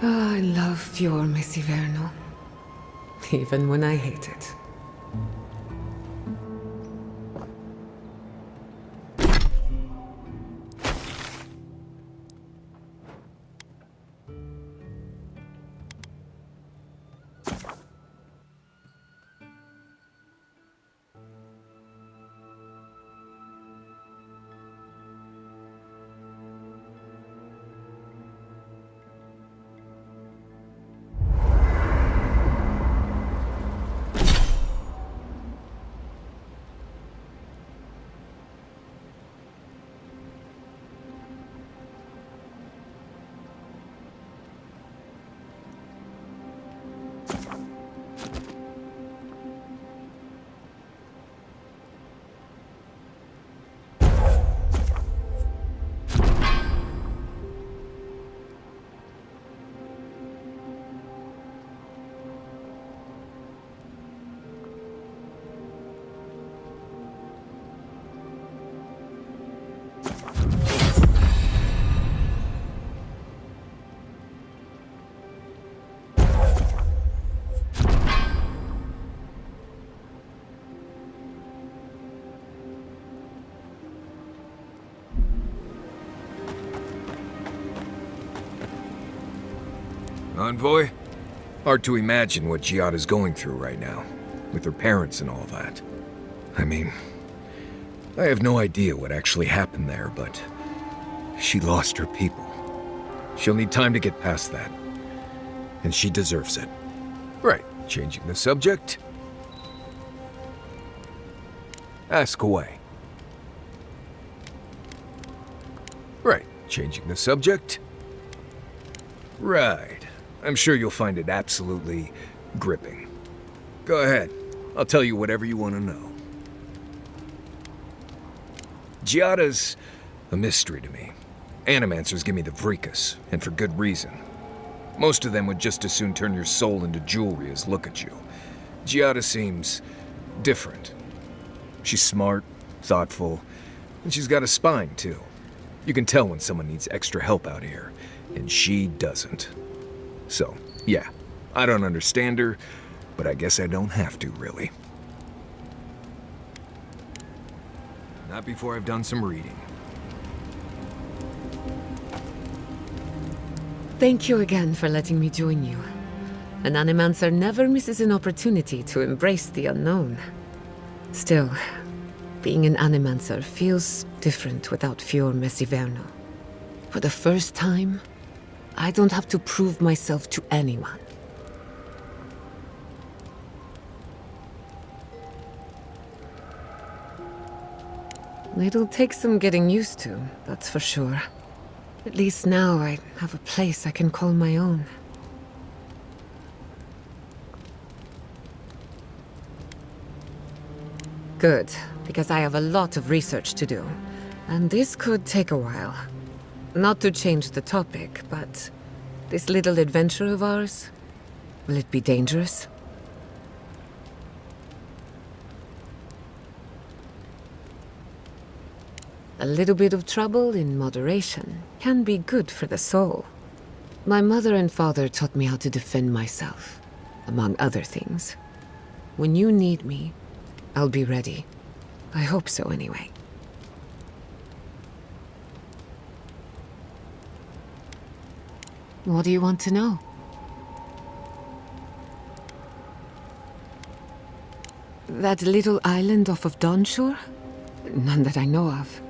I love Fior, Miss Ivérno. Even when I hate it. Envoy? Hard to imagine what Giatta's going through right now, with her parents and all that. I mean, I have no idea what actually happened there, but she lost her people. She'll need time to get past that, and she deserves it. Right, changing the subject? Ask away. Right, changing the subject? Right. I'm sure you'll find it absolutely gripping. Go ahead. I'll tell you whatever you want to know. Giatta's a mystery to me. Animancers give me the vricus, and for good reason. Most of them would just as soon turn your soul into jewelry as look at you. Giatta seems different. She's smart, thoughtful, and she's got a spine, too. You can tell when someone needs extra help out here, and she doesn't. So, yeah, I don't understand her, but I guess I don't have to, really. Not before I've done some reading. Thank you again for letting me join you. An animancer never misses an opportunity to embrace the unknown. Still, being an animancer feels different without Fior Ivérno. For the first time, I don't have to prove myself to anyone. It'll take some getting used to, that's for sure. At least now I have a place I can call my own. Good, because I have a lot of research to do, and this could take a while. Not to change the topic, but this little adventure of ours, will it be dangerous? A little bit of trouble in moderation can be good for the soul. My mother and father taught me how to defend myself, among other things. When you need me, I'll be ready. I hope so, anyway. What do you want to know? That little island off of Dawnshore? None that I know of.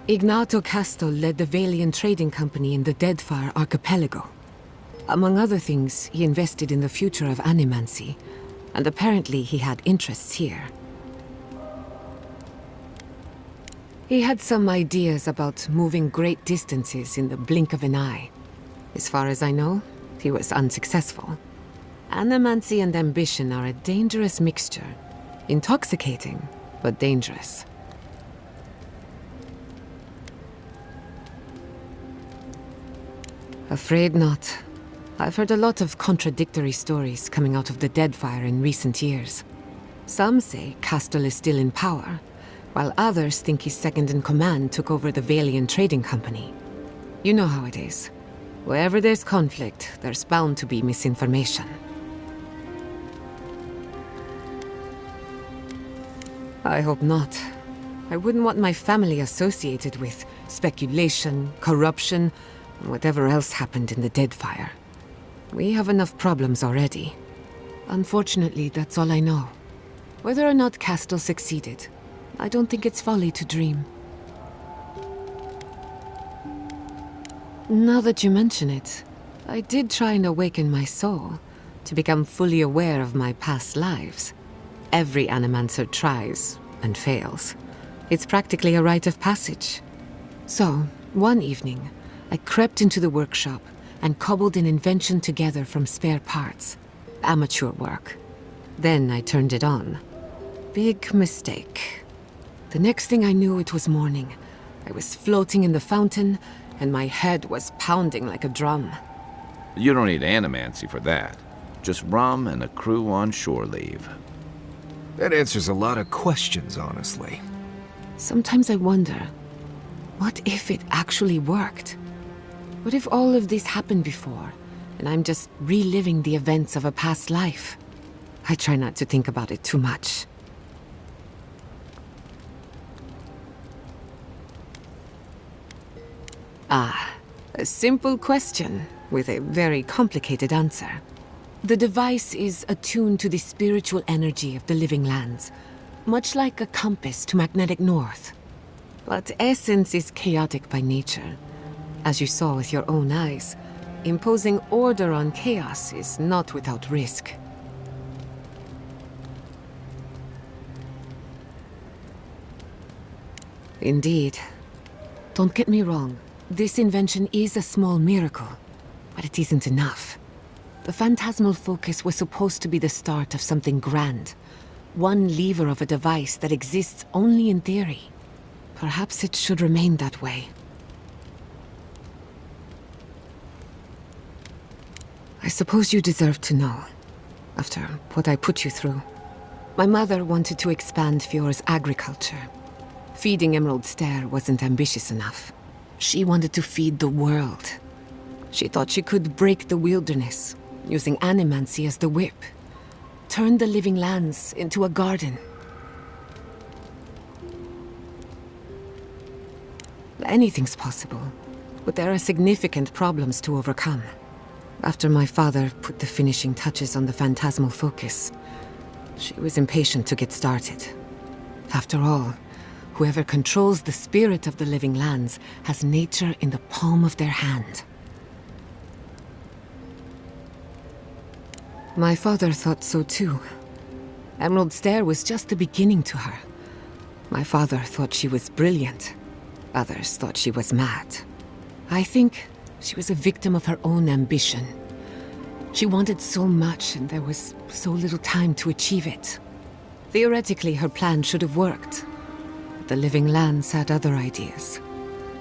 Ignato Casto led the Valian trading company in the Deadfire archipelago. Among other things, he invested in the future of animancy, and apparently he had interests here. He had some ideas about moving great distances in the blink of an eye. As far as I know, he was unsuccessful. Animancy and ambition are a dangerous mixture. Intoxicating, but dangerous. Afraid not. I've heard a lot of contradictory stories coming out of the Deadfire in recent years. Some say Castle is still in power, while others think his second-in-command took over the Valian trading company. You know how it is. Wherever there's conflict, there's bound to be misinformation. I hope not. I wouldn't want my family associated with speculation, corruption, and whatever else happened in the Deadfire. We have enough problems already. Unfortunately, that's all I know. Whether or not Castle succeeded, I don't think it's folly to dream. Now that you mention it, I did try and awaken my soul to become fully aware of my past lives. Every animancer tries and fails. It's practically a rite of passage. So, one evening, I crept into the workshop and cobbled an invention together from spare parts. Amateur work. Then I turned it on. Big mistake. The next thing I knew, it was morning. I was floating in the fountain, and my head was pounding like a drum. You don't need animancy for that. Just rum and a crew on shore leave. That answers a lot of questions, honestly. Sometimes I wonder, what if it actually worked? What if all of this happened before, and I'm just reliving the events of a past life? I try not to think about it too much. Ah, a simple question with a very complicated answer. The device is attuned to the spiritual energy of the living lands, much like a compass to magnetic north. But essence is chaotic by nature. As you saw with your own eyes, imposing order on chaos is not without risk. Indeed. Don't get me wrong. This invention is a small miracle, but it isn't enough. The phantasmal focus was supposed to be the start of something grand. One lever of a device that exists only in theory. Perhaps it should remain that way. I suppose you deserve to know, after what I put you through. My mother wanted to expand Fior's agriculture. Feeding Emerald Stair wasn't ambitious enough. She wanted to feed the world. She thought she could break the wilderness, using animancy as the whip. Turn the living lands into a garden. Anything's possible, but there are significant problems to overcome. After my father put the finishing touches on the phantasmal focus, she was impatient to get started. After all, whoever controls the spirit of the living lands has nature in the palm of their hand. My father thought so too. Emerald Stair was just the beginning to her. My father thought she was brilliant. Others thought she was mad. I think she was a victim of her own ambition. She wanted so much, and there was so little time to achieve it. Theoretically, her plan should have worked. But the living lands had other ideas.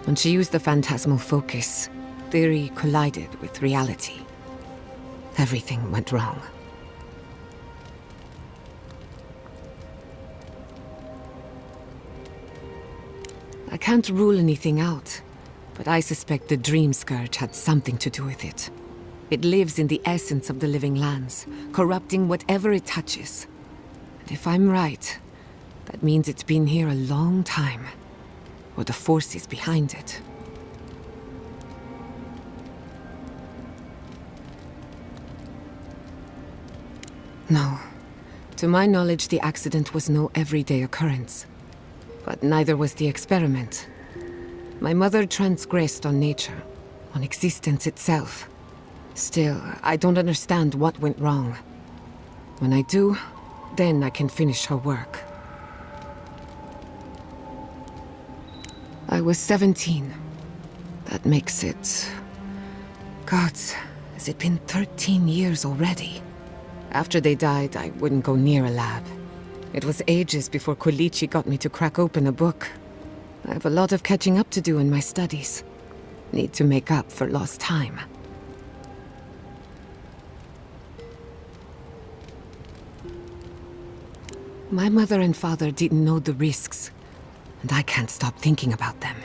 When she used the phantasmal focus, theory collided with reality. Everything went wrong. I can't rule anything out, but I suspect the Dreamscourge had something to do with it. It lives in the essence of the living lands, corrupting whatever it touches. And if I'm right, that means it's been here a long time, or the forces behind it. No. To my knowledge, the accident was no everyday occurrence. But neither was the experiment. My mother transgressed on nature, on existence itself. Still, I don't understand what went wrong. When I do, then I can finish her work. I was 17. That makes it... Gods, has it been 13 years already? After they died, I wouldn't go near a lab. It was ages before Quilici got me to crack open a book. I have a lot of catching up to do in my studies. Need to make up for lost time. My mother and father didn't know the risks, and I can't stop thinking about them.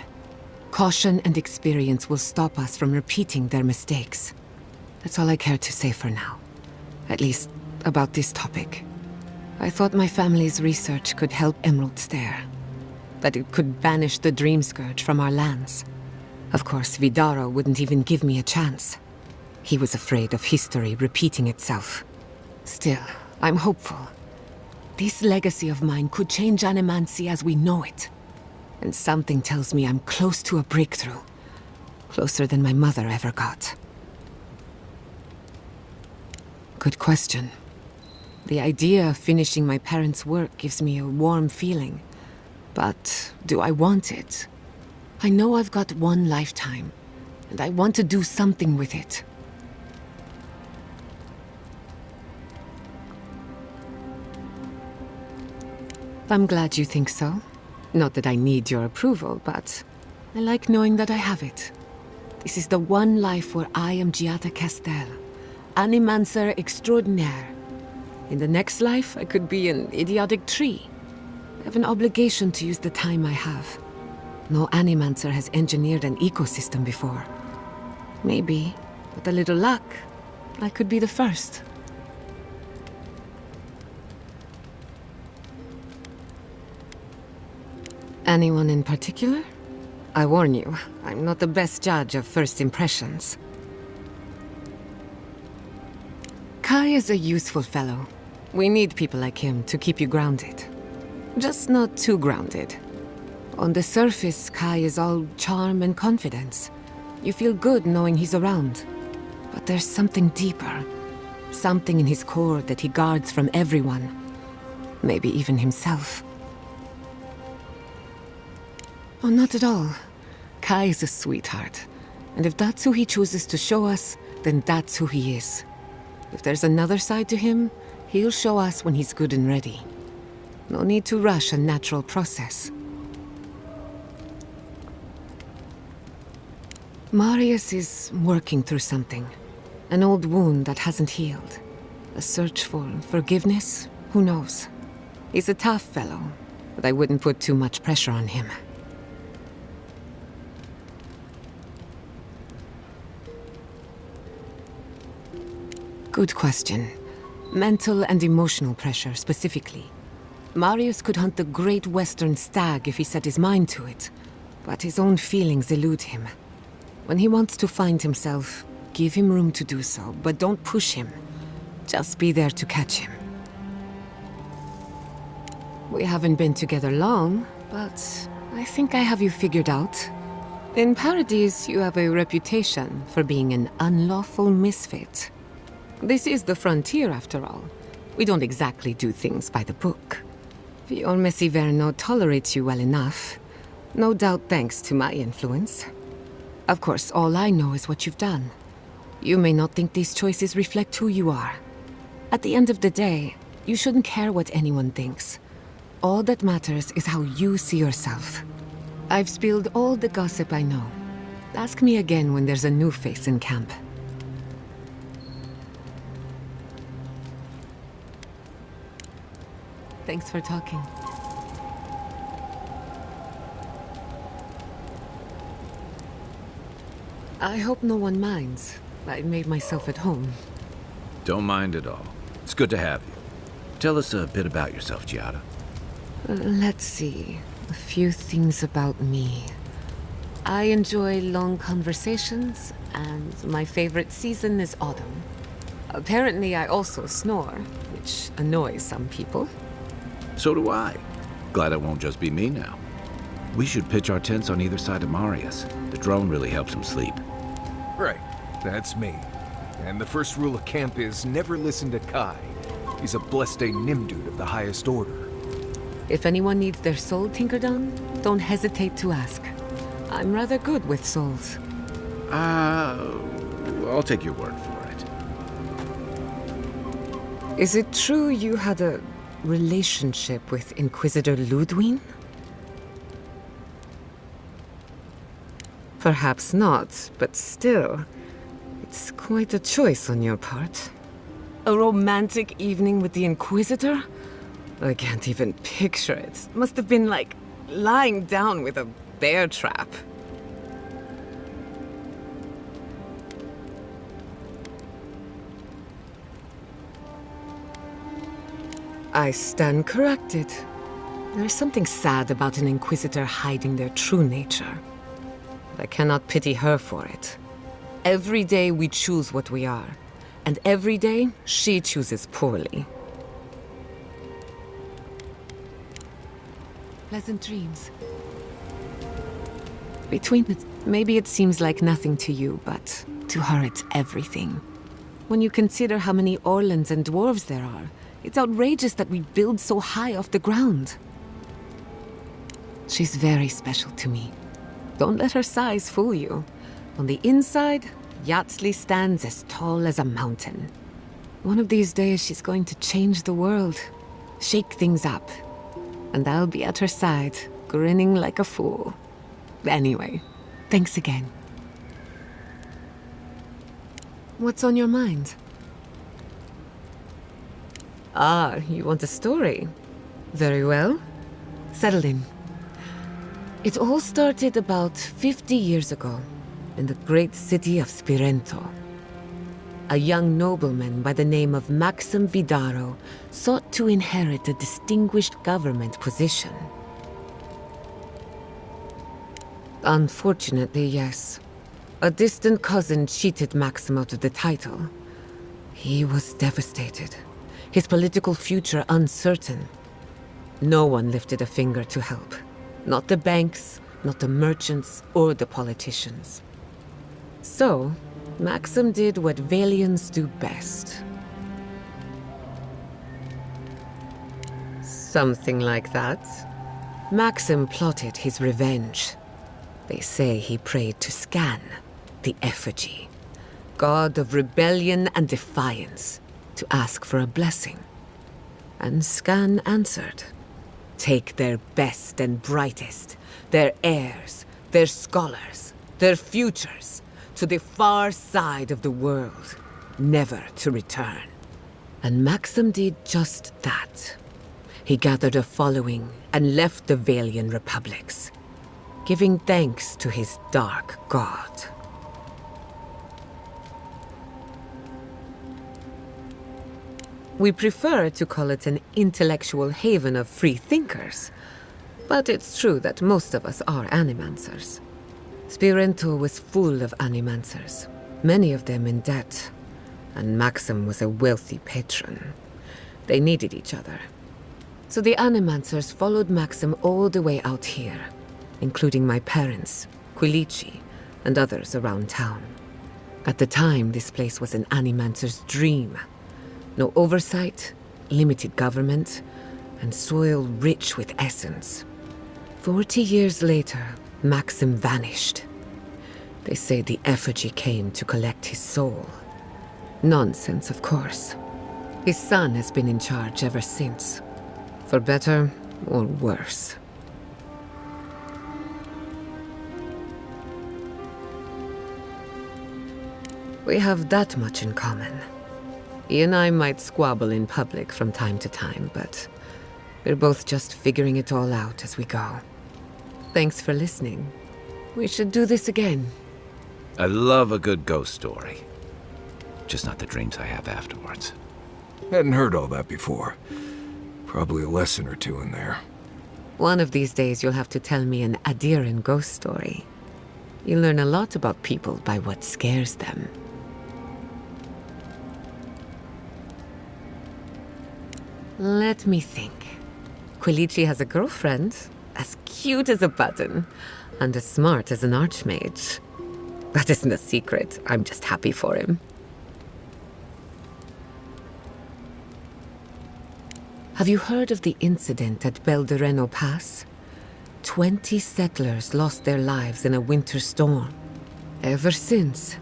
Caution and experience will stop us from repeating their mistakes. That's all I care to say for now. At least, about this topic. I thought my family's research could help Emerald Stair. That it could banish the Dreamscourge from our lands. Of course, Vidaro wouldn't even give me a chance. He was afraid of history repeating itself. Still, I'm hopeful. This legacy of mine could change animancy as we know it. And something tells me I'm close to a breakthrough. Closer than my mother ever got. Good question. The idea of finishing my parents' work gives me a warm feeling. But do I want it? I know I've got one lifetime, and I want to do something with it. I'm glad you think so. Not that I need your approval, but I like knowing that I have it. This is the one life where I am Giatta Castel, animancer extraordinaire. In the next life, I could be an idiotic tree. I have an obligation to use the time I have. No animancer has engineered an ecosystem before. Maybe, with a little luck, I could be the first. Anyone in particular? I warn you, I'm not the best judge of first impressions. Kai is a useful fellow. We need people like him to keep you grounded. Just not too grounded. On the surface, Kai is all charm and confidence. You feel good knowing he's around. But there's something deeper. Something in his core that he guards from everyone. Maybe even himself. Oh, not at all. Kai is a sweetheart. And if that's who he chooses to show us, then that's who he is. If there's another side to him, he'll show us when he's good and ready. No need to rush a natural process. Marius is working through something. An old wound that hasn't healed. A search for forgiveness? Who knows? He's a tough fellow, but I wouldn't put too much pressure on him. Good question. Mental and emotional pressure, specifically. Marius could hunt the great western stag if he set his mind to it, but his own feelings elude him. When he wants to find himself, give him room to do so, but don't push him. Just be there to catch him. We haven't been together long, but I think I have you figured out. In Paradise, you have a reputation for being an unlawful misfit. This is the frontier, after all. We don't exactly do things by the book. Fior Ivérno tolerates you well enough. No doubt thanks to my influence. Of course, all I know is what you've done. You may not think these choices reflect who you are. At the end of the day, you shouldn't care what anyone thinks. All that matters is how you see yourself. I've spilled all the gossip I know. Ask me again when there's a new face in camp. Thanks for talking. I hope no one minds. I made myself at home. Don't mind at all. It's good to have you. Tell us a bit about yourself, Giatta. Let's see. A few things about me. I enjoy long conversations, and my favorite season is autumn. Apparently, I also snore, which annoys some people. So do I. Glad it won't just be me now. We should pitch our tents on either side of Marius. The drone really helps him sleep. Right, that's me. And the first rule of camp is never listen to Kai. He's a blessed Nimdude of the highest order. If anyone needs their soul tinkered on, don't hesitate to ask. I'm rather good with souls. I'll take your word for it. Is it true you had a relationship with Inquisitor Ludwig? Perhaps not, but still, it's quite a choice on your part. A romantic evening with the Inquisitor? I can't even picture it. Must have been like lying down with a bear trap. I stand corrected. There is something sad about an Inquisitor hiding their true nature. But I cannot pity her for it. Every day we choose what we are, and every day she chooses poorly. Pleasant dreams. Maybe it seems like nothing to you, but to her it's everything. When you consider how many Orlans and dwarves there are, it's outrageous that we build so high off the ground. She's very special to me. Don't let her size fool you. On the inside, Yatsley stands as tall as a mountain. One of these days she's going to change the world, shake things up. And I'll be at her side, grinning like a fool. Anyway, thanks again. What's on your mind? Ah, you want a story? Very well. Settle in. It all started about 50 years ago, in the great city of Spirento. A young nobleman by the name of Maxim Vidaro sought to inherit a distinguished government position. Unfortunately, yes. A distant cousin cheated Maxim out of the title. He was devastated, his political future uncertain. No one lifted a finger to help. Not the banks, not the merchants, or the politicians. So, Maxim did what Valians do best. Something like that. Maxim plotted his revenge. They say he prayed to Scan, the effigy, god of rebellion and defiance, to ask for a blessing. And Scan answered. Take their best and brightest, their heirs, their scholars, their futures, to the far side of the world, never to return. And Maxim did just that. He gathered a following and left the Valian republics, giving thanks to his dark god. We prefer to call it an intellectual haven of free thinkers, but it's true that most of us are animancers. Spirento was full of animancers, many of them in debt, and Maxim was a wealthy patron. They needed each other. So the animancers followed Maxim all the way out here, including my parents, Quilici, and others around town. At the time, this place was an animancer's dream. No oversight, limited government, and soil rich with essence. 40 years later, Maxim vanished. They say the effigy came to collect his soul. Nonsense, of course. His son has been in charge ever since. For better or worse. We have that much in common. He and I might squabble in public from time to time, but we're both just figuring it all out as we go. Thanks for listening. We should do this again. I love a good ghost story. Just not the dreams I have afterwards. Hadn't heard all that before. Probably a lesson or two in there. One of these days you'll have to tell me an Adiran ghost story. You learn a lot about people by what scares them. Let me think. Quilici has a girlfriend, as cute as a button, and as smart as an archmage. That isn't a secret, I'm just happy for him. Have you heard of the incident at Beldereno Pass? 20 settlers lost their lives in a winter storm. Ever since,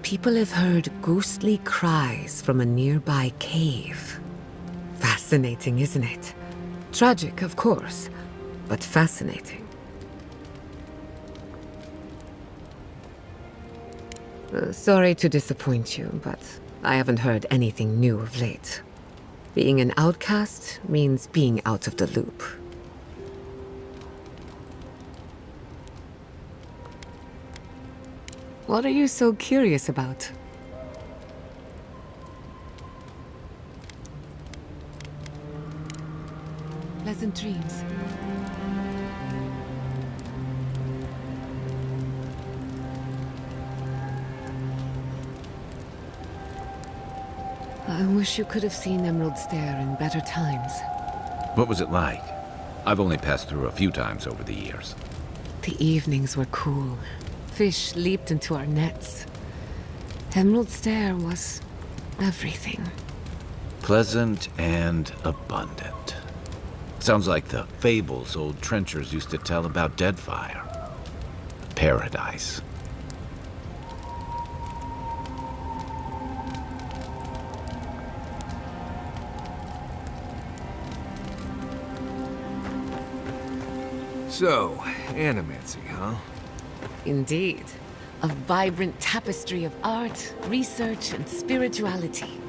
people have heard ghostly cries from a nearby cave. Fascinating, isn't it? Tragic, of course, but fascinating. Sorry to disappoint you, but I haven't heard anything new of late. Being an outcast means being out of the loop. What are you so curious about? pleasant dreams. I wish you could have seen Emerald Stair in better times. What was it like? I've only passed through a few times over the years. The evenings were cool. Fish leaped into our nets. Emerald Stair was everything. Pleasant and abundant. Sounds like the fables old trenchers used to tell about Deadfire. Paradise. So, animancy, huh? Indeed. A vibrant tapestry of art, research, and spirituality.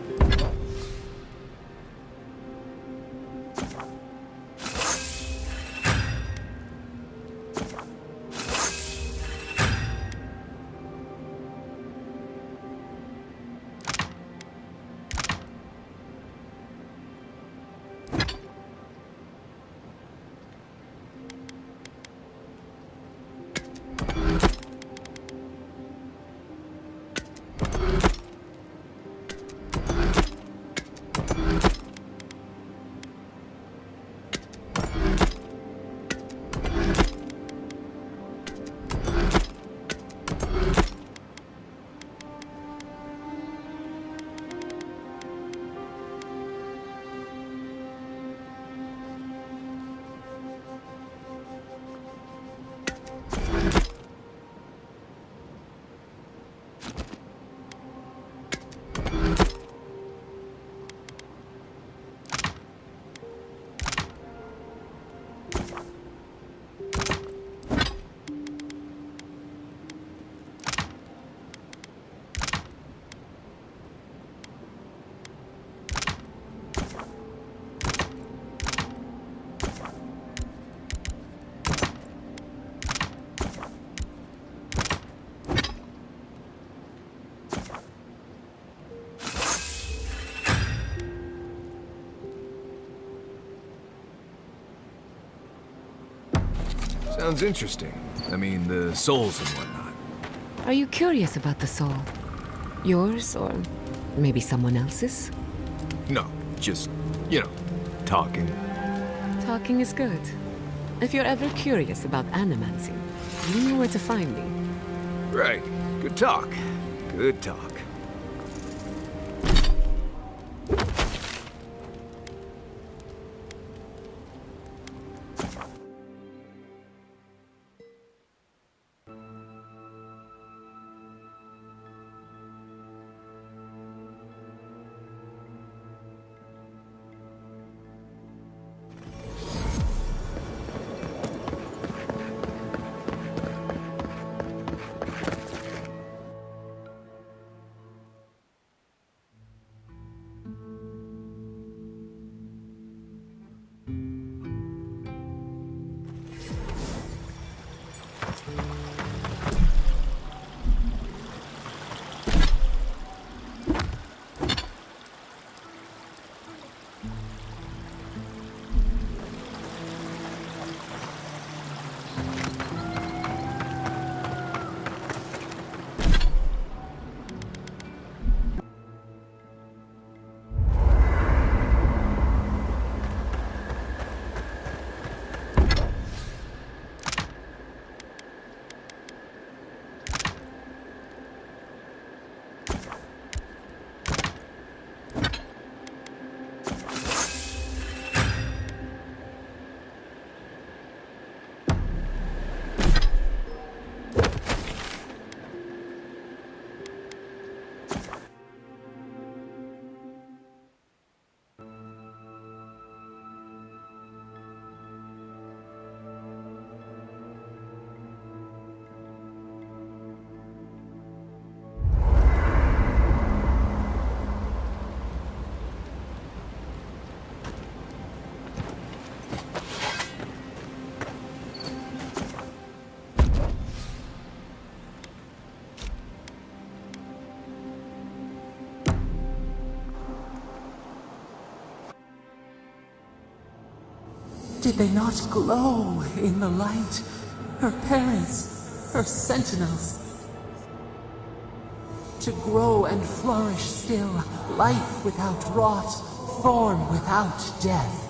Sounds interesting. I mean, the souls and whatnot. Are you curious about the soul? Yours, or maybe someone else's? No, just, talking. Talking is good. If you're ever curious about animancy, you know where to find me. Right. Good talk. Good talk. Did they not glow in the light? Her parents, her sentinels. To grow and flourish still, life without rot, form without death.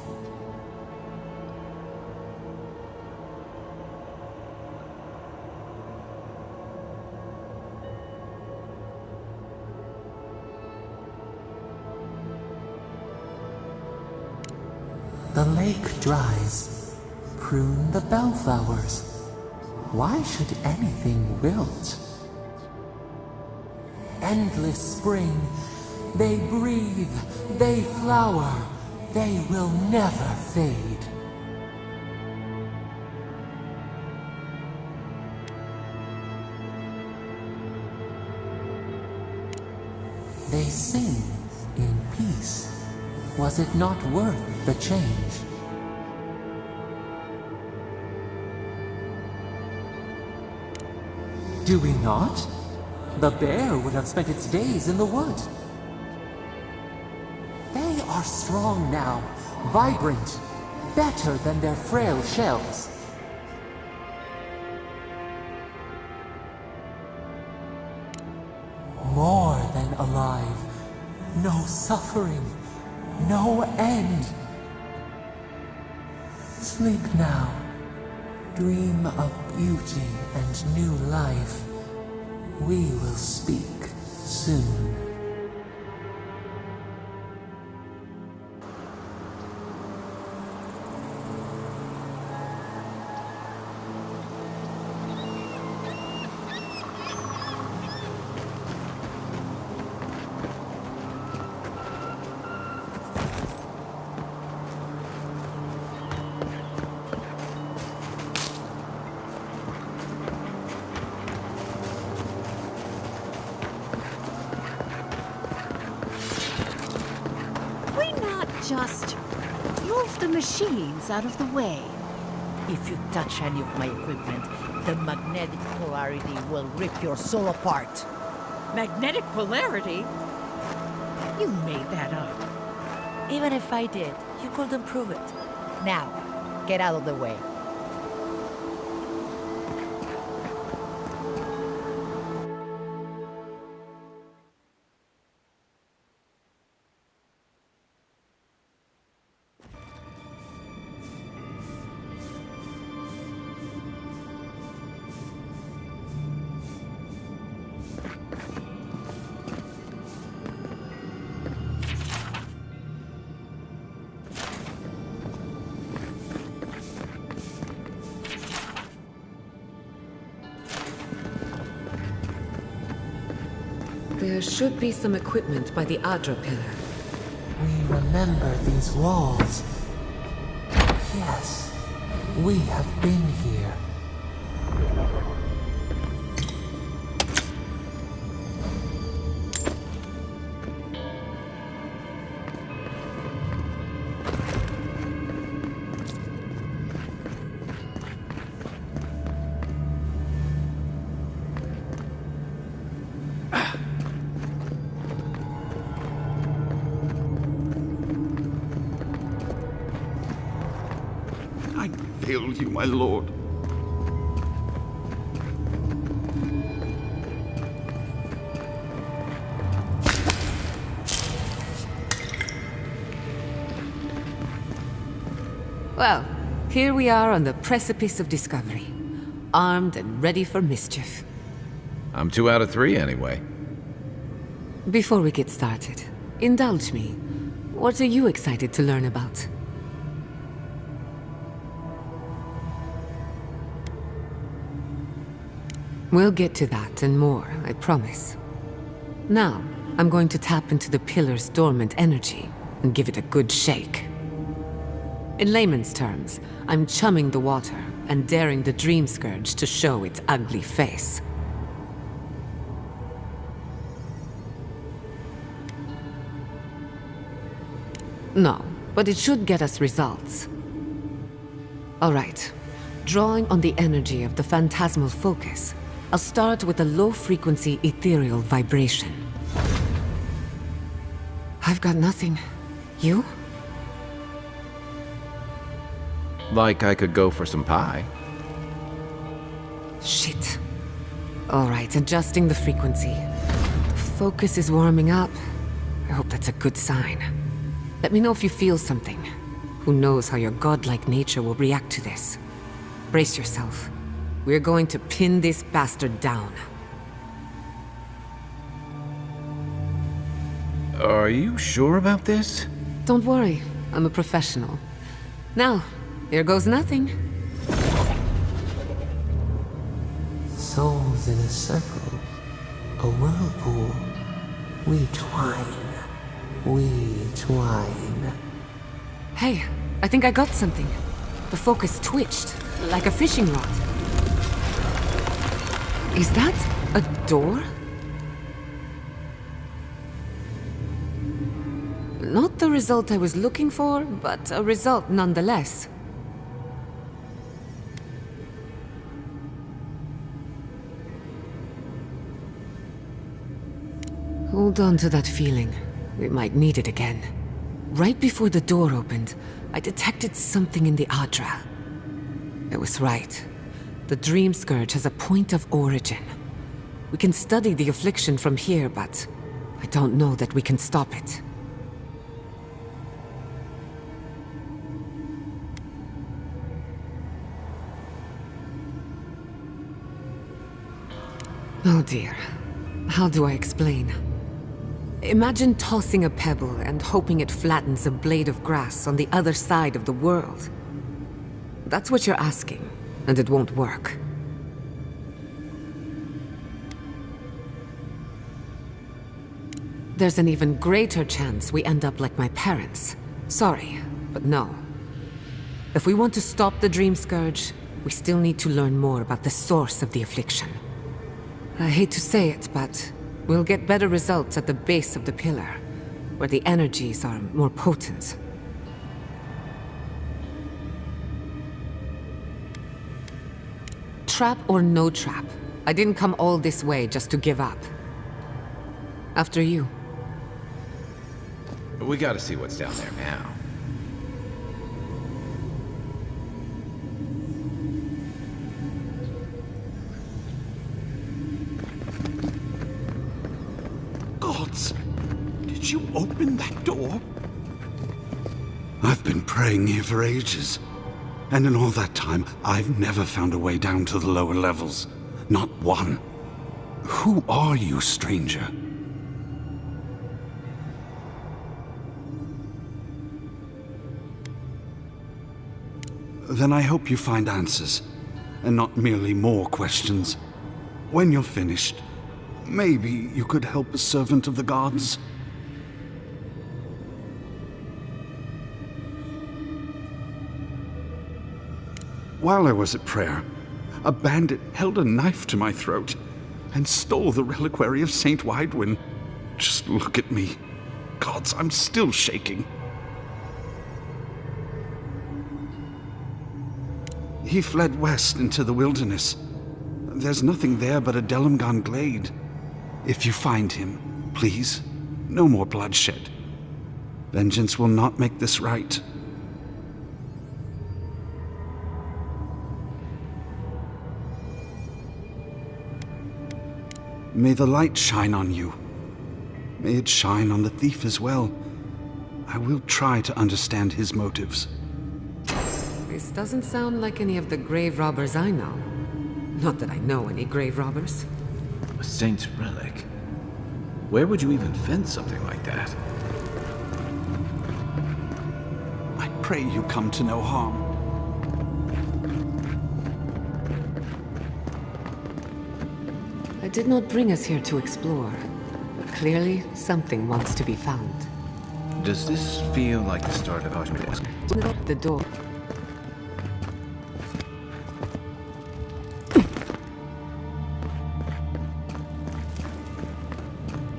The lake dries. Prune the bellflowers. Why should anything wilt? Endless spring. They breathe. They flower. They will never fade. They sing in peace. Was it not worth the change? Do we not? The bear would have spent its days in the wood. They are strong now, vibrant, better than their frail shells. More than alive, no suffering, no end. Sleep now. Dream of beauty and new life. We will speak soon. Just move the machines out of the way. If you touch any of my equipment, the magnetic polarity will rip your soul apart. Magnetic polarity? You made that up. Even if I did, you couldn't prove it. Now, get out of the way. There should be some equipment by the Adra Pillar. We remember these walls. Yes, we have been here. Hail you, my lord. Well, here we are on the precipice of discovery, armed and ready for mischief. I'm 2 out of 3 anyway. Before we get started, indulge me. What are you excited to learn about? We'll get to that and more, I promise. Now, I'm going to tap into the pillar's dormant energy and give it a good shake. In layman's terms, I'm chumming the water and daring the Dreamscourge to show its ugly face. No, but it should get us results. All right. Drawing on the energy of the phantasmal focus, I'll start with a low-frequency ethereal vibration. I've got nothing. You? Like I could go for some pie. Shit. Alright, adjusting the frequency. The focus is warming up. I hope that's a good sign. Let me know if you feel something. Who knows how your godlike nature will react to this. Brace yourself. We're going to pin this bastard down. Are you sure about this? Don't worry, I'm a professional. Now, here goes nothing. Souls in a circle, a whirlpool. We twine. Hey, I think I got something. The focus twitched, like a fishing rod. Is that a door? Not the result I was looking for, but a result nonetheless. Hold on to that feeling. We might need it again. Right before the door opened, I detected something in the Adra. I was right. The Dreamscourge has a point of origin. We can study the affliction from here, but I don't know that we can stop it. Oh dear. How do I explain? Imagine tossing a pebble and hoping it flattens a blade of grass on the other side of the world. That's what you're asking, and it won't work. There's an even greater chance we end up like my parents. Sorry, but no. If we want to stop the Dreamscourge, we still need to learn more about the source of the affliction. I hate to say it, but we'll get better results at the base of the pillar, where the energies are more potent. Trap or no trap, I didn't come all this way just to give up. After you. We gotta see what's down there now. Gods! Did you open that door? I've been praying here for ages. And in all that time, I've never found a way down to the lower levels. Not one. Who are you, stranger? Then I hope you find answers, and not merely more questions. When you're finished, maybe you could help a servant of the gods? While I was at prayer, a bandit held a knife to my throat and stole the reliquary of Saint Widwin. Just look at me. Gods, I'm still shaking. He fled west into the wilderness. There's nothing there but a Delimgon glade. If you find him, please, no more bloodshed. Vengeance will not make this right. May the light shine on you. May it shine on the thief as well. I will try to understand his motives. This doesn't sound like any of the grave robbers I know. Not that I know any grave robbers. A saint's relic. Where would you even find something like that? I pray you come to no harm. I did not bring us here to explore, but clearly something wants to be found. Does this feel like the start of Auschwitz? The door.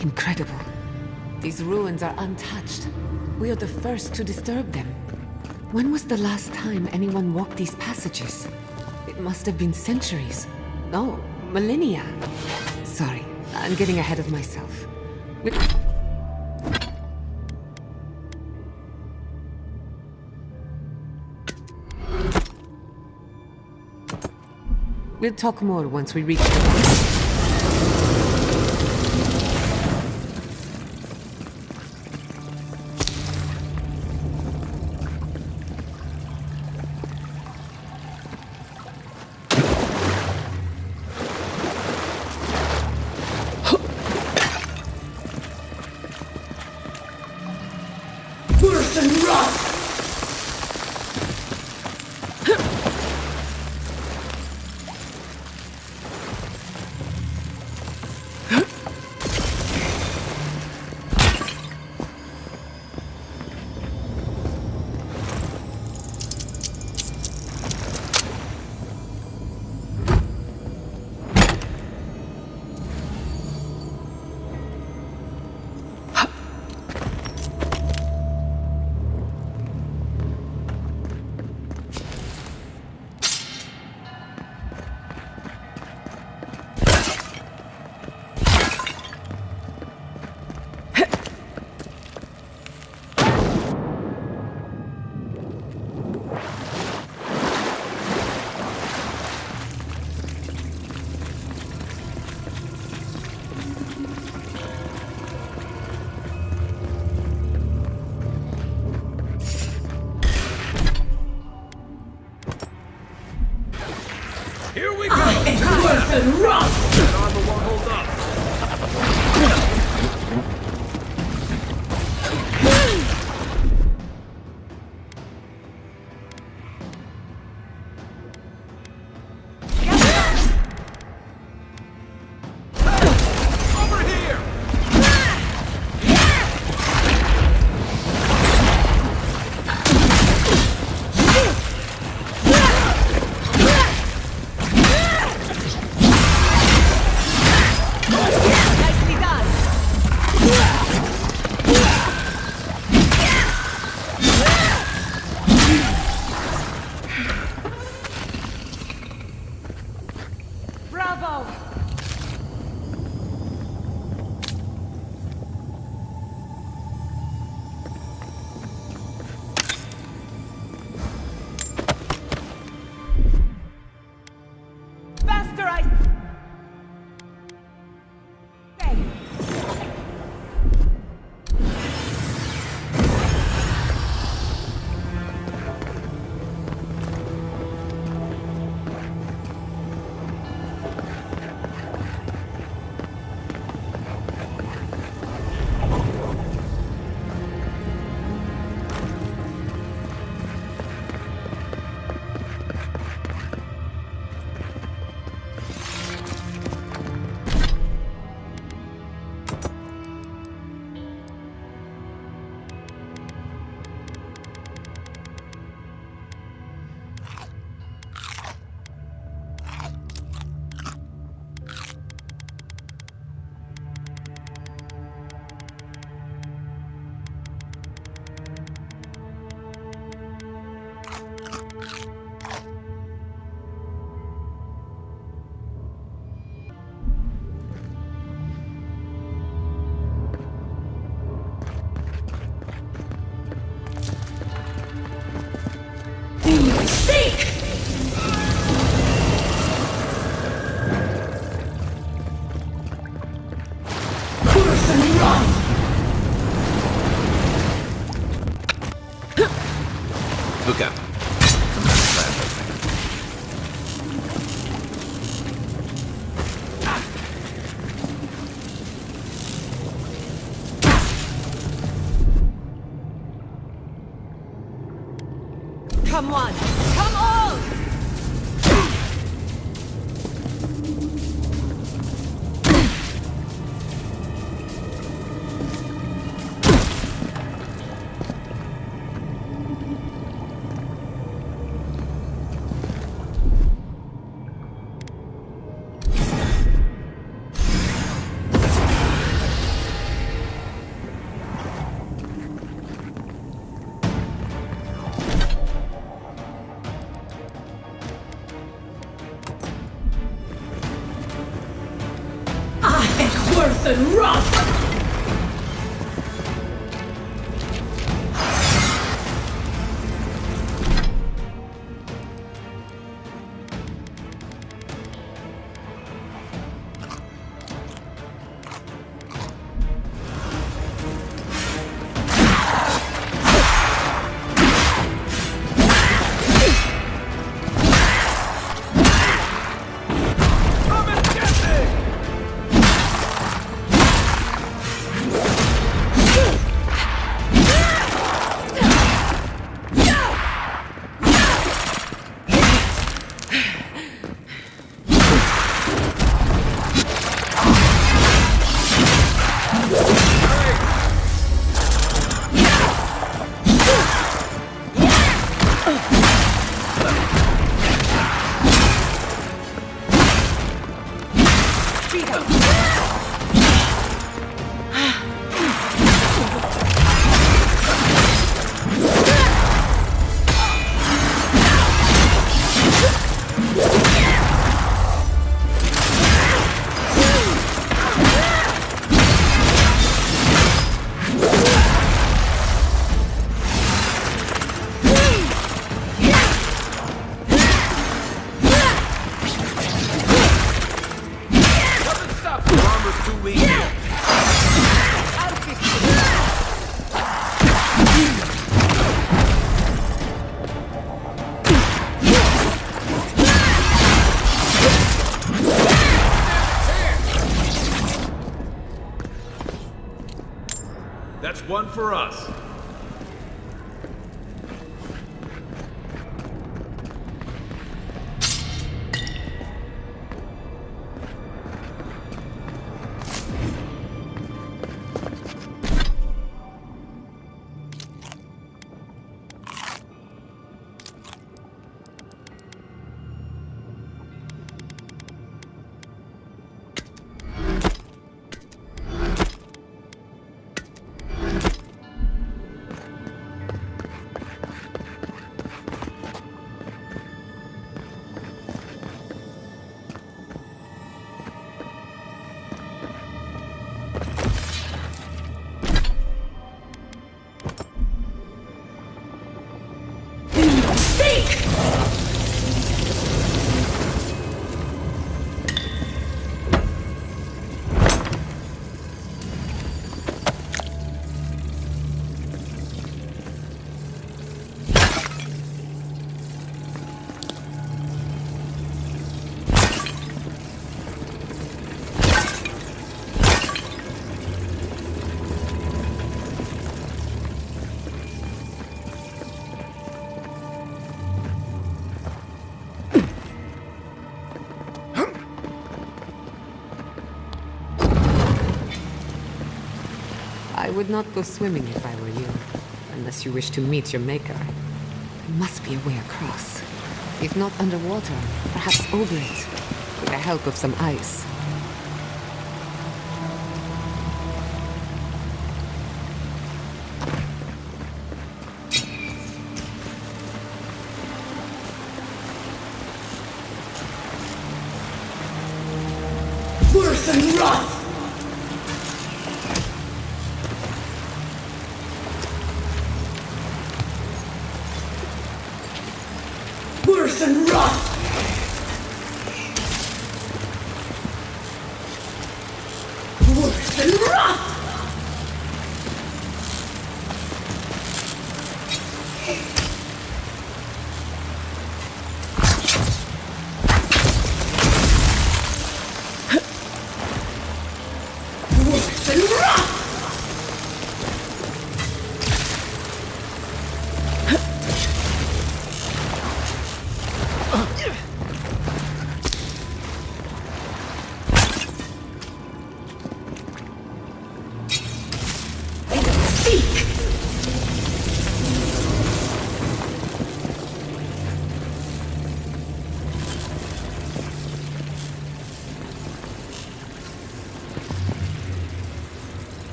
Incredible. These ruins are untouched. We are the first to disturb them. When was the last time anyone walked these passages? It must have been centuries. No, millennia. Sorry, I'm getting ahead of myself. We'll talk more once we reach the... Look out. Come on! Come on! And rough! That's one for us. I would not go swimming if I were you, unless you wish to meet your maker. There must be a way across. If not underwater, perhaps over it, with the help of some ice. Worse than rot! Worse than rot! Worse than rot! Worse than rot!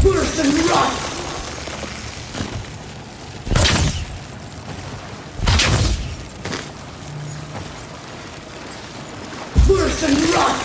Worse than rot! Worse than rot!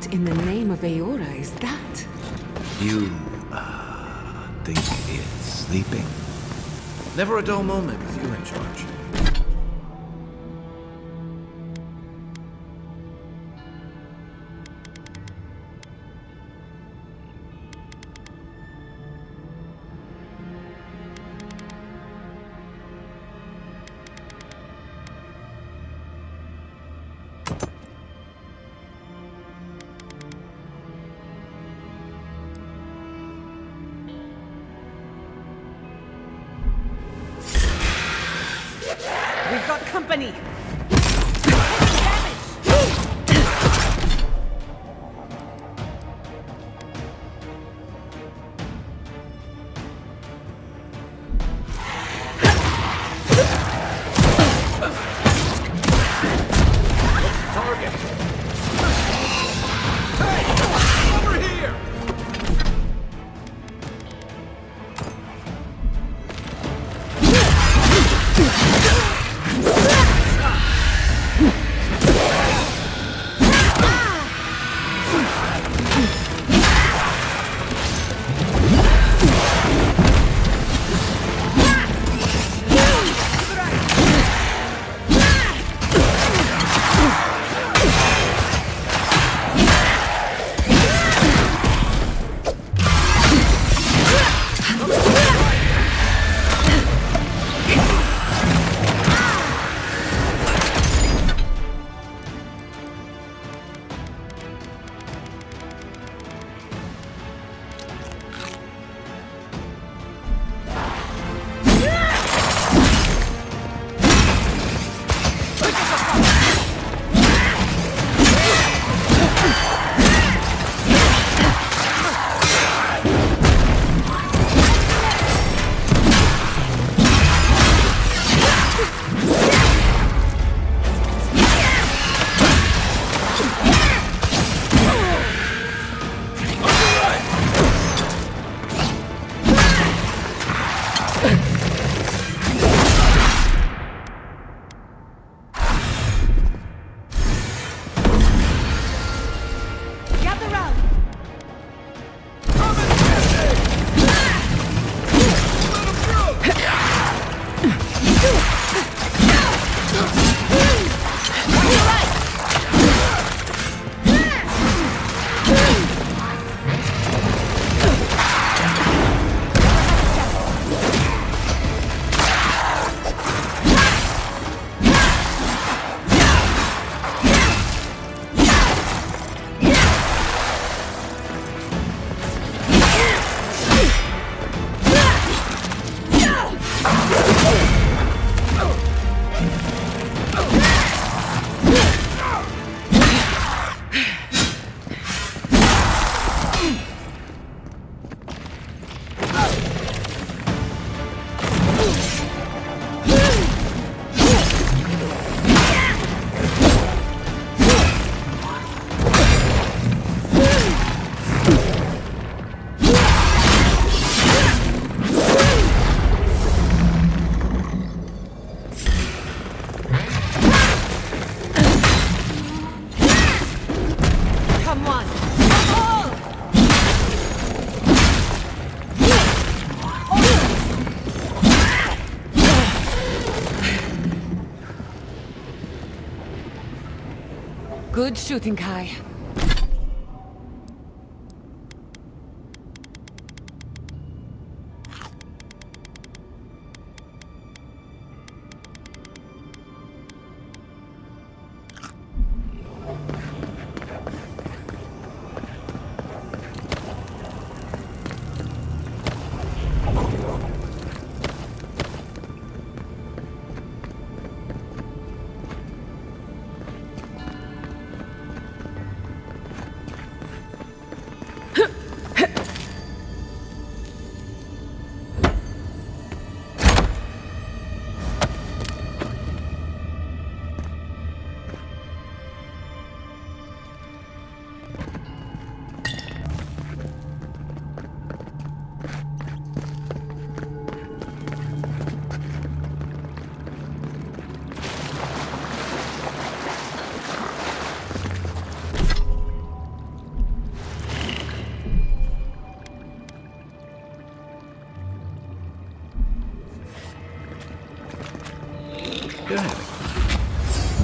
What in the name of Eora is that? You, think it's sleeping? Never a dull moment with you in charge. We've got company! Good shooting, Kai.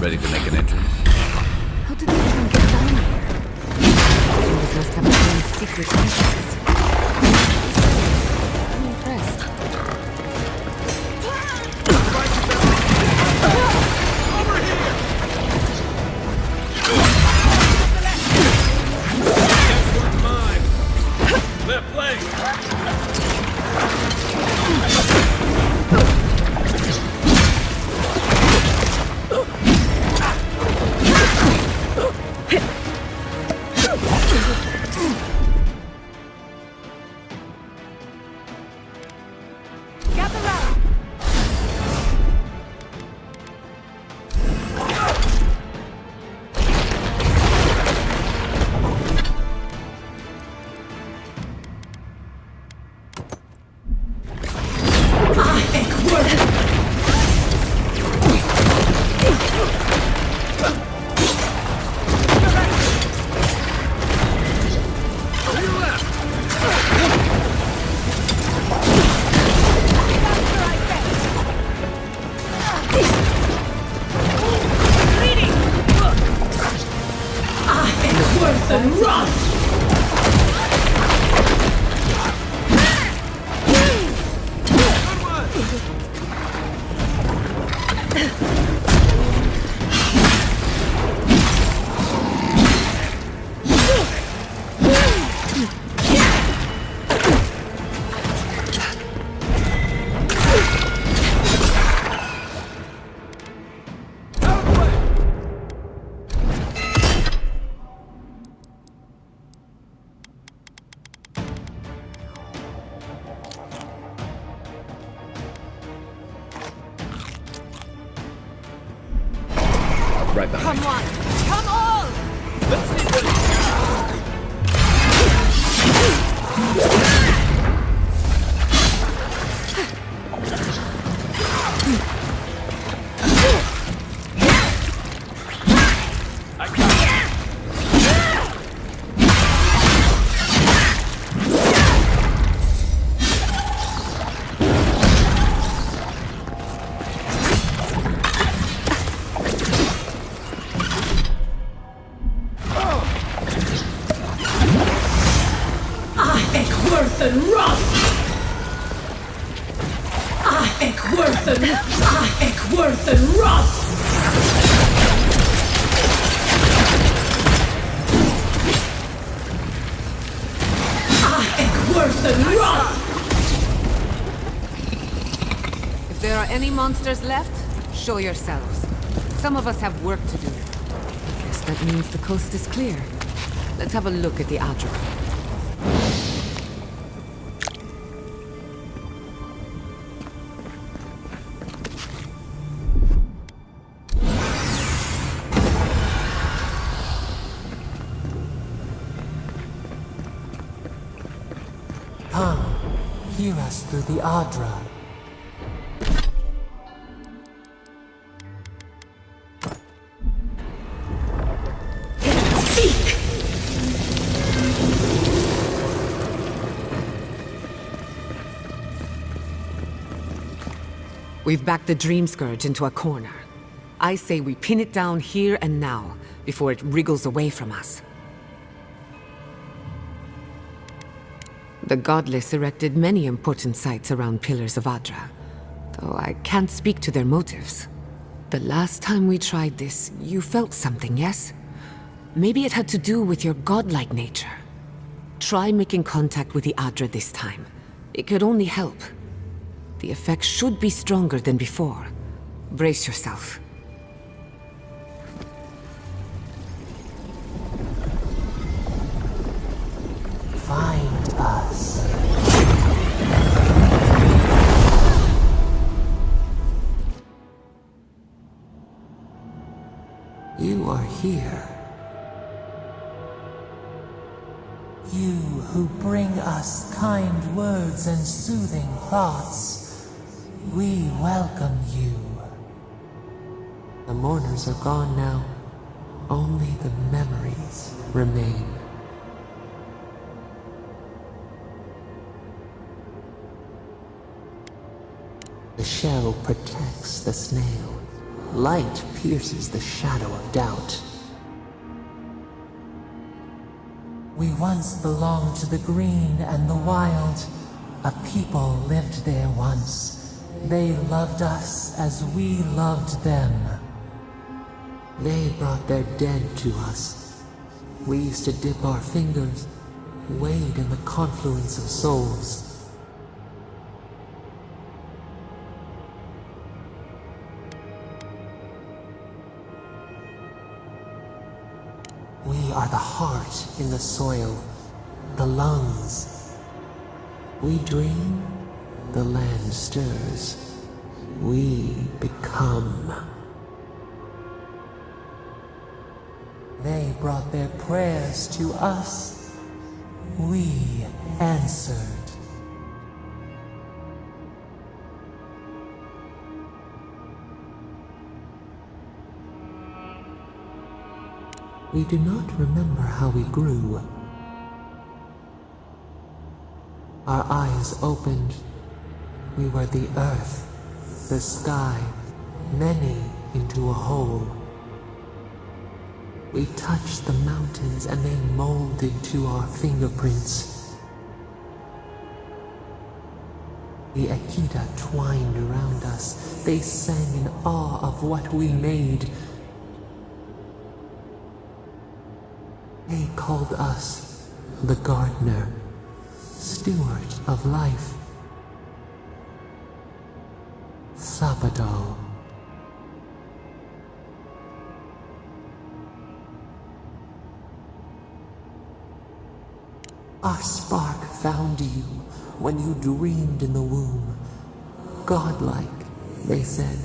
ready to make an entrance. How did they even get down here? Humans must have their own secret entrance. I'm impressed. Left leg! Right behind. Come on! Come on! Let's see what If there are any monsters left, show yourselves. Some of us have work to do. Guess that means the coast is clear. Let's have a look at the Adra. Come, hear us through the Adra. We've backed the Dreamscourge into a corner. I say we pin it down here and now, before it wriggles away from us. The Godless erected many important sites around Pillars of Adra, though I can't speak to their motives. The last time we tried this, you felt something, yes? Maybe it had to do with your godlike nature. Try making contact with the Adra this time. It could only help. The effect should be stronger than before. Brace yourself. Find us. You are here. You who bring us kind words and soothing thoughts. We welcome you. The mourners are gone now. Only the memories remain. The shell protects the snail. Light pierces the shadow of doubt. We once belonged to the green and the wild. A people lived there once. They loved us as we loved them. They brought their dead to us. We used to dip our fingers, wade in the confluence of souls. We are the heart in the soil, the lungs. We dream, the land stirs. We become. They brought their prayers to us. We answered. We do not remember how we grew. Our eyes opened. We were the earth, the sky, many into a whole. We touched the mountains and they molded to our fingerprints. The Akita twined around us. They sang in awe of what we made. They called us the gardener, steward of life. Sapadal. Our spark found you when you dreamed in the womb. Godlike, they said.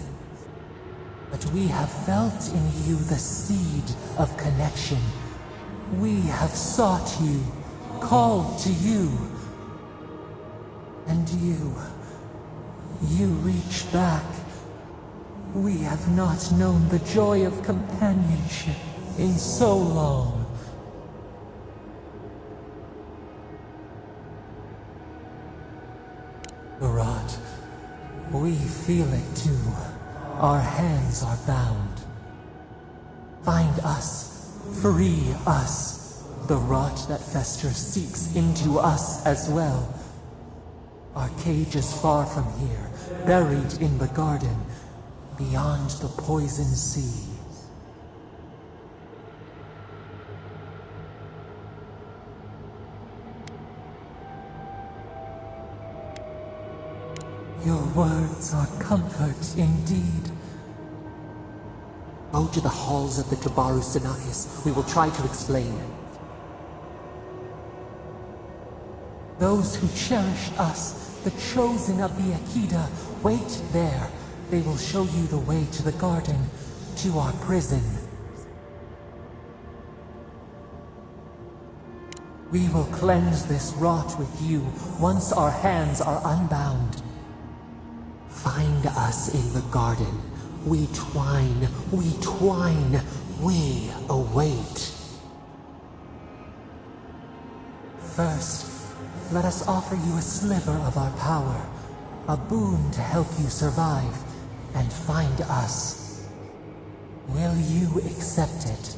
But we have felt in you the seed of connection. We have sought you, called to you. And you reach back. We have not known the joy of companionship in so long. Garrote, we feel it too. Our hands are bound. Find us, free us. The rot that festers seeps into us as well. Our cage is far from here, buried in the garden, beyond the poison sea. Your words are comfort indeed. Go to the halls of the Tabaru Sinakis. We will try to explain. Those who cherish us, the chosen of the Akita, wait there. They will show you the way to the garden, to our prison. We will cleanse this rot with you once our hands are unbound. Find us in the garden. We twine, we await. First, let us offer you a sliver of our power, a boon to help you survive and find us. Will you accept it?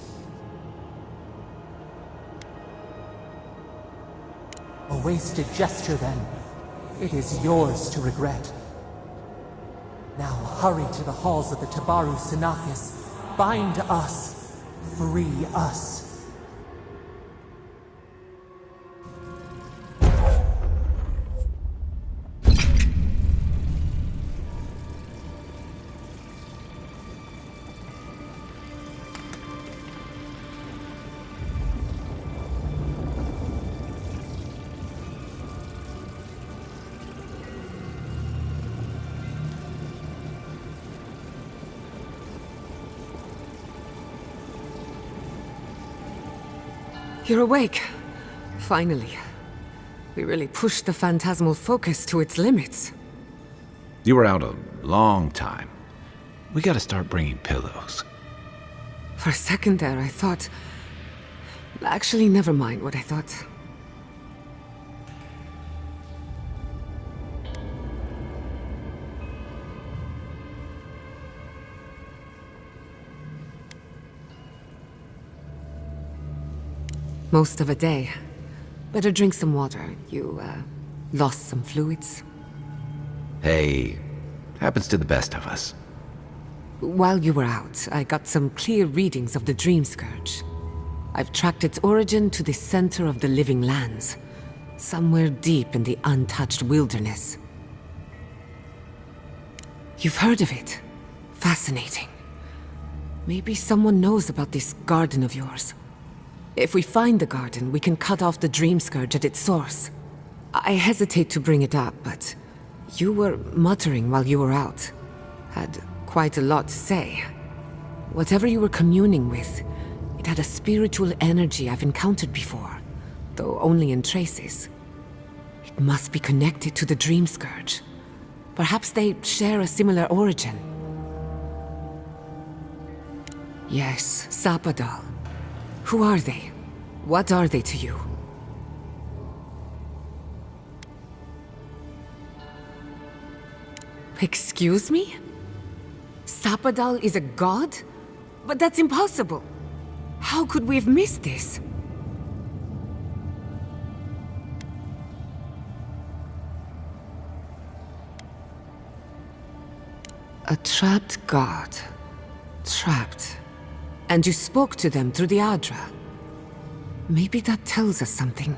A wasted gesture then. It is yours to regret. Now hurry to the halls of the Tabaru Sinakis. Bind us. Free us. You're awake. Finally. We really pushed the phantasmal focus to its limits. You were out a long time. We gotta start bringing pillows. For a second there, I thought... Actually, never mind what I thought. Most of a day. Better drink some water. You, lost some fluids? Hey, happens to the best of us. While you were out, I got some clear readings of the Dreamscourge. I've tracked its origin to the center of the living lands, somewhere deep in the untouched wilderness. You've heard of it? Fascinating. Maybe someone knows about this garden of yours. If we find the garden, we can cut off the Dreamscourge at its source. I hesitate to bring it up, but you were muttering while you were out. Had quite a lot to say. Whatever you were communing with, it had a spiritual energy I've encountered before, though only in traces. It must be connected to the Dreamscourge. Perhaps they share a similar origin. Yes, Sapadal. Who are they? What are they to you? Excuse me? Sapadal is a god? But that's impossible. How could we have missed this? A trapped god. Trapped. And you spoke to them through the Adra. Maybe that tells us something.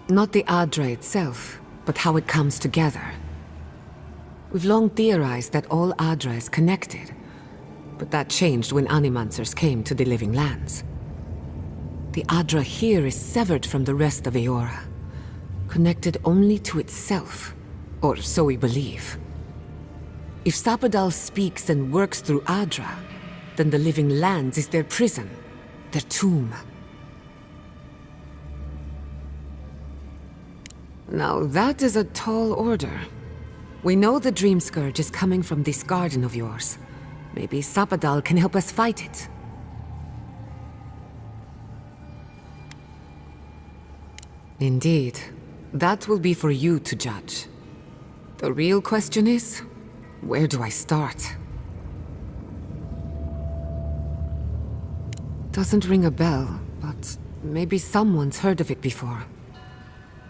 Not the Adra itself, but how it comes together. We've long theorized that all Adra is connected, but that changed when animancers came to the living lands. The Adra here is severed from the rest of Eora, connected only to itself, or so we believe. If Sapadal speaks and works through Adra, then the living lands is their prison, their tomb. Now that is a tall order. We know the Dreamscourge is coming from this garden of yours. Maybe Sapadal can help us fight it. Indeed. That will be for you to judge. The real question is, where do I start? Doesn't ring a bell, but maybe someone's heard of it before.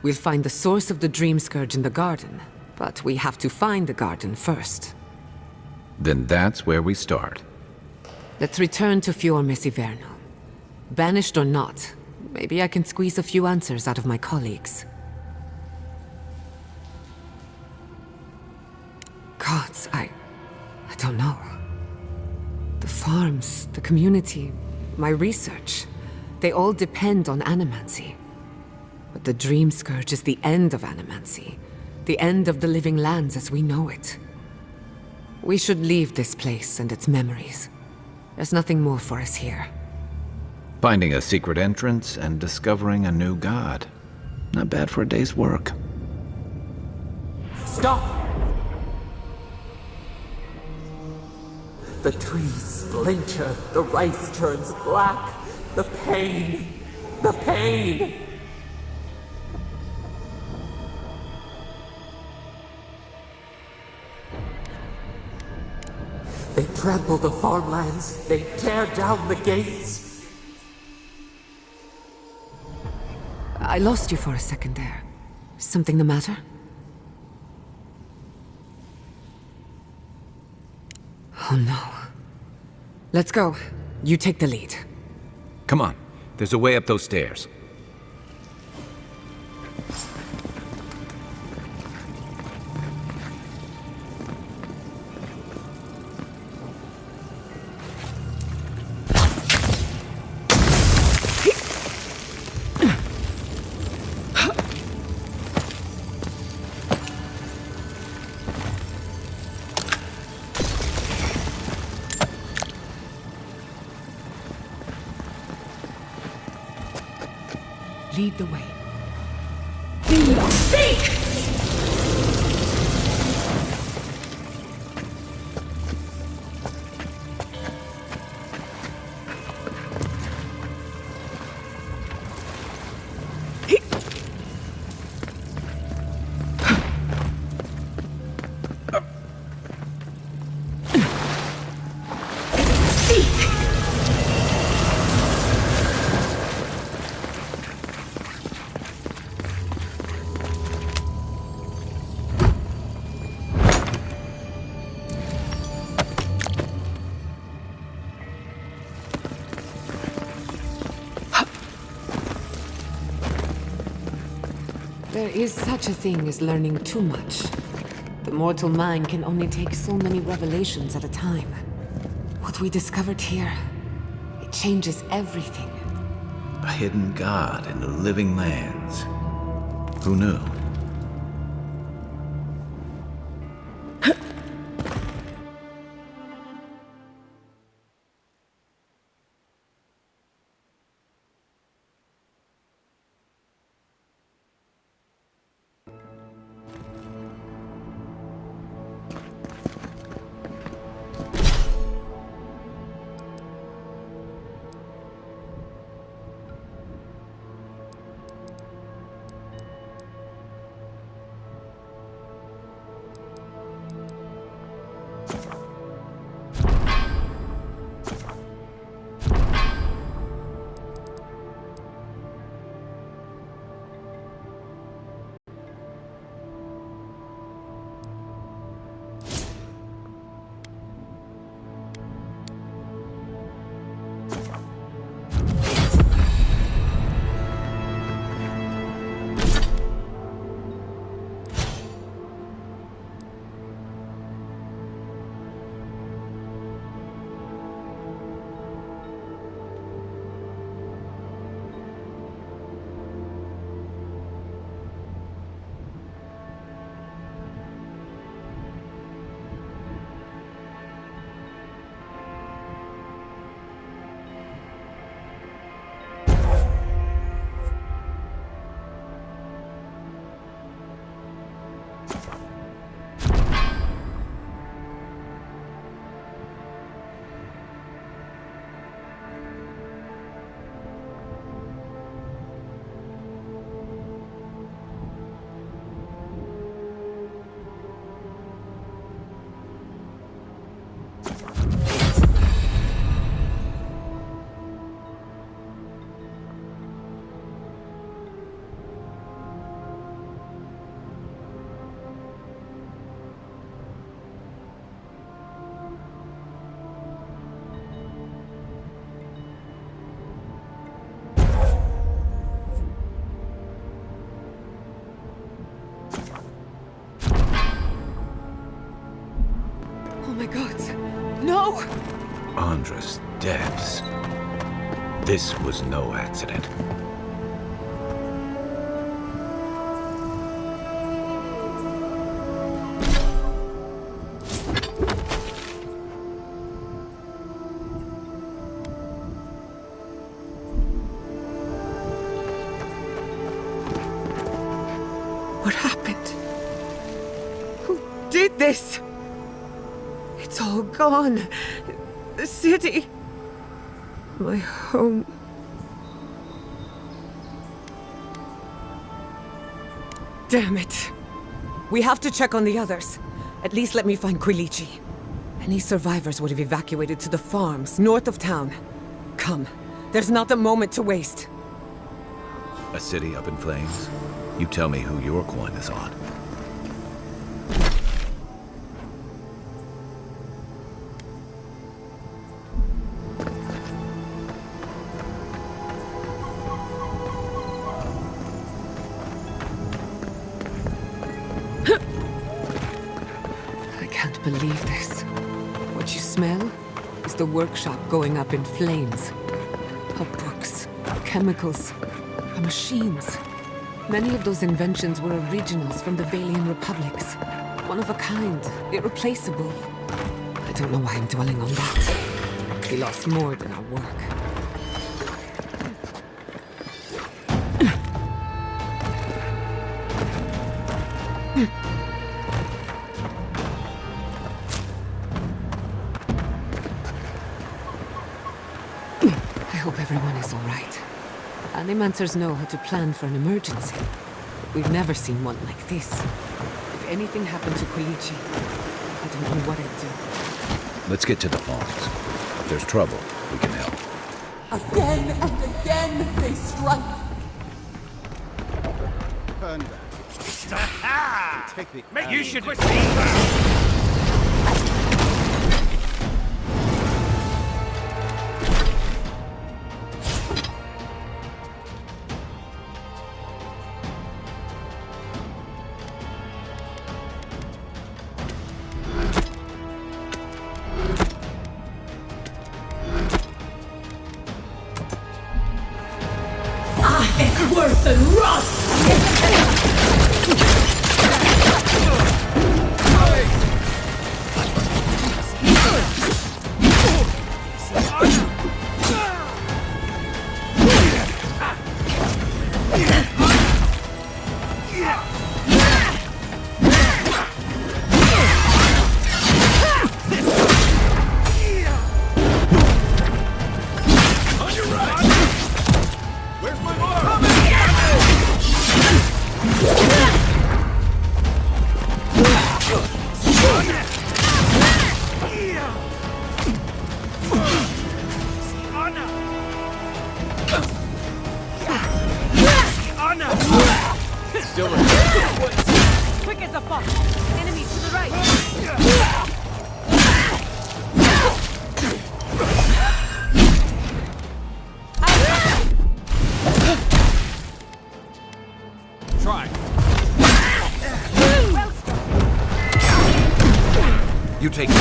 We'll find the source of the Dreamscourge in the garden, but we have to find the garden first. Then that's where we start. Let's return to Fior Ivérno. Banished or not, maybe I can squeeze a few answers out of my colleagues. Gods, I don't know. The farms, the community, my research, they all depend on animancy. But the Dreamscourge is the end of animancy, the end of the living lands as we know it. We should leave this place and its memories. There's nothing more for us here. Finding a secret entrance and discovering a new god. Not bad for a day's work. Stop! The trees splinter, the rice turns black. The pain! The pain! They trample the farmlands, they tear down the gates. I lost you for a second there. Something the matter? Oh no. Let's go. You take the lead. Come on, there's a way up those stairs. Lead the way. Seek! There is such a thing as learning too much. The mortal mind can only take so many revelations at a time. What we discovered here, it changes everything. A hidden god in the living lands. Who knew? My god, no! Andra's depths. This was no accident. What happened? Who did this? It's all gone. The city. My home. Damn it. We have to check on the others. At least let me find Quilici. Any survivors would have evacuated to the farms north of town. Come. There's not a moment to waste. A city up in flames? You tell me who your coin is on. I can't believe this. What you smell is the workshop going up in flames. Our books, chemicals, our machines. Many of those inventions were originals from the Valian republics. One of a kind, irreplaceable. I don't know why I'm dwelling on that. We lost more than our work. I hope everyone is all right. Animancers know how to plan for an emergency. We've never seen one like this. If anything happened to Quilici, I don't know what I'd do. Let's get to the farms. If there's trouble, we can help. Again and again they strike. Turn back. Take the You should... the fuck? Enemy to the right! Try. You take it.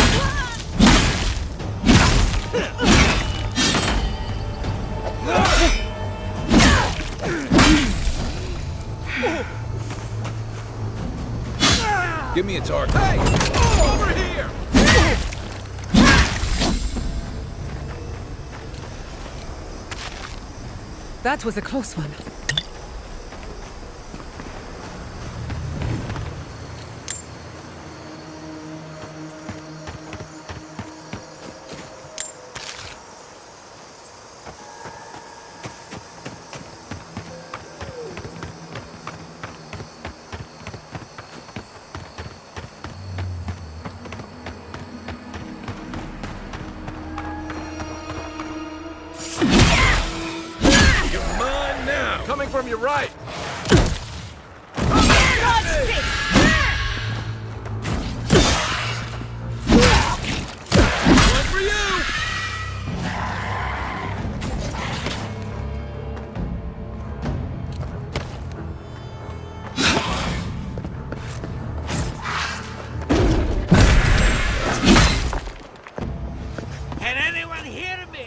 Give me a target. Hey! Over here! That was a close one. Coming from your right! One for you! Can anyone hear me?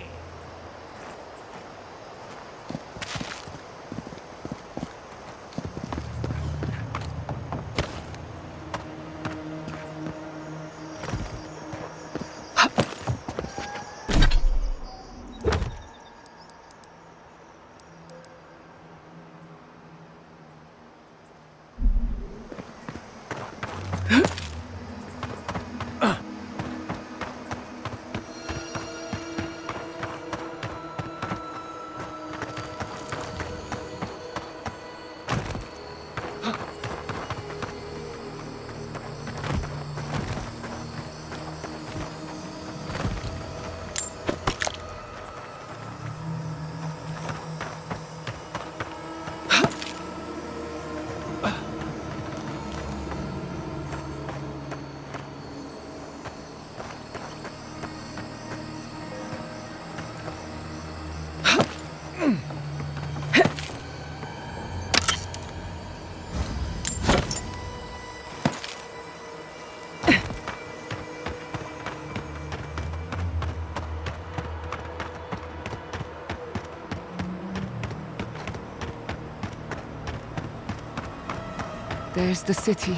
There's the city.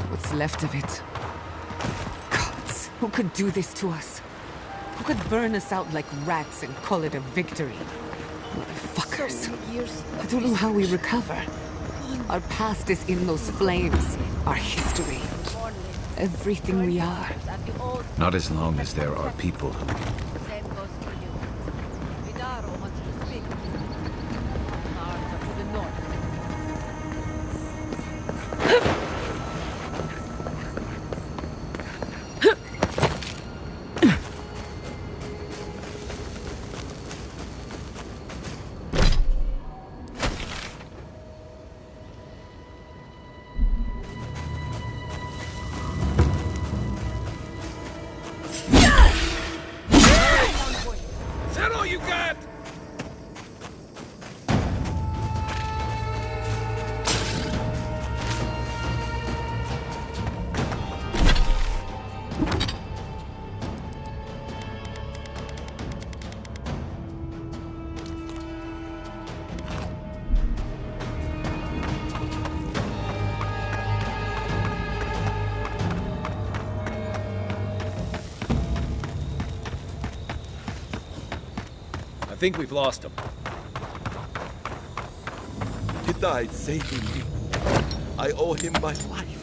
What's left of it. Gods, who could do this to us? Who could burn us out like rats and call it a victory? Motherfuckers. I don't know how we recover. Our past is in those flames. Our history. Everything we are. Not as long as there are people who... Same goes for you. Vidaro wants to speak. Guards are to the north. Is that all you got? I think we've lost him. He died saving me. I owe him my life.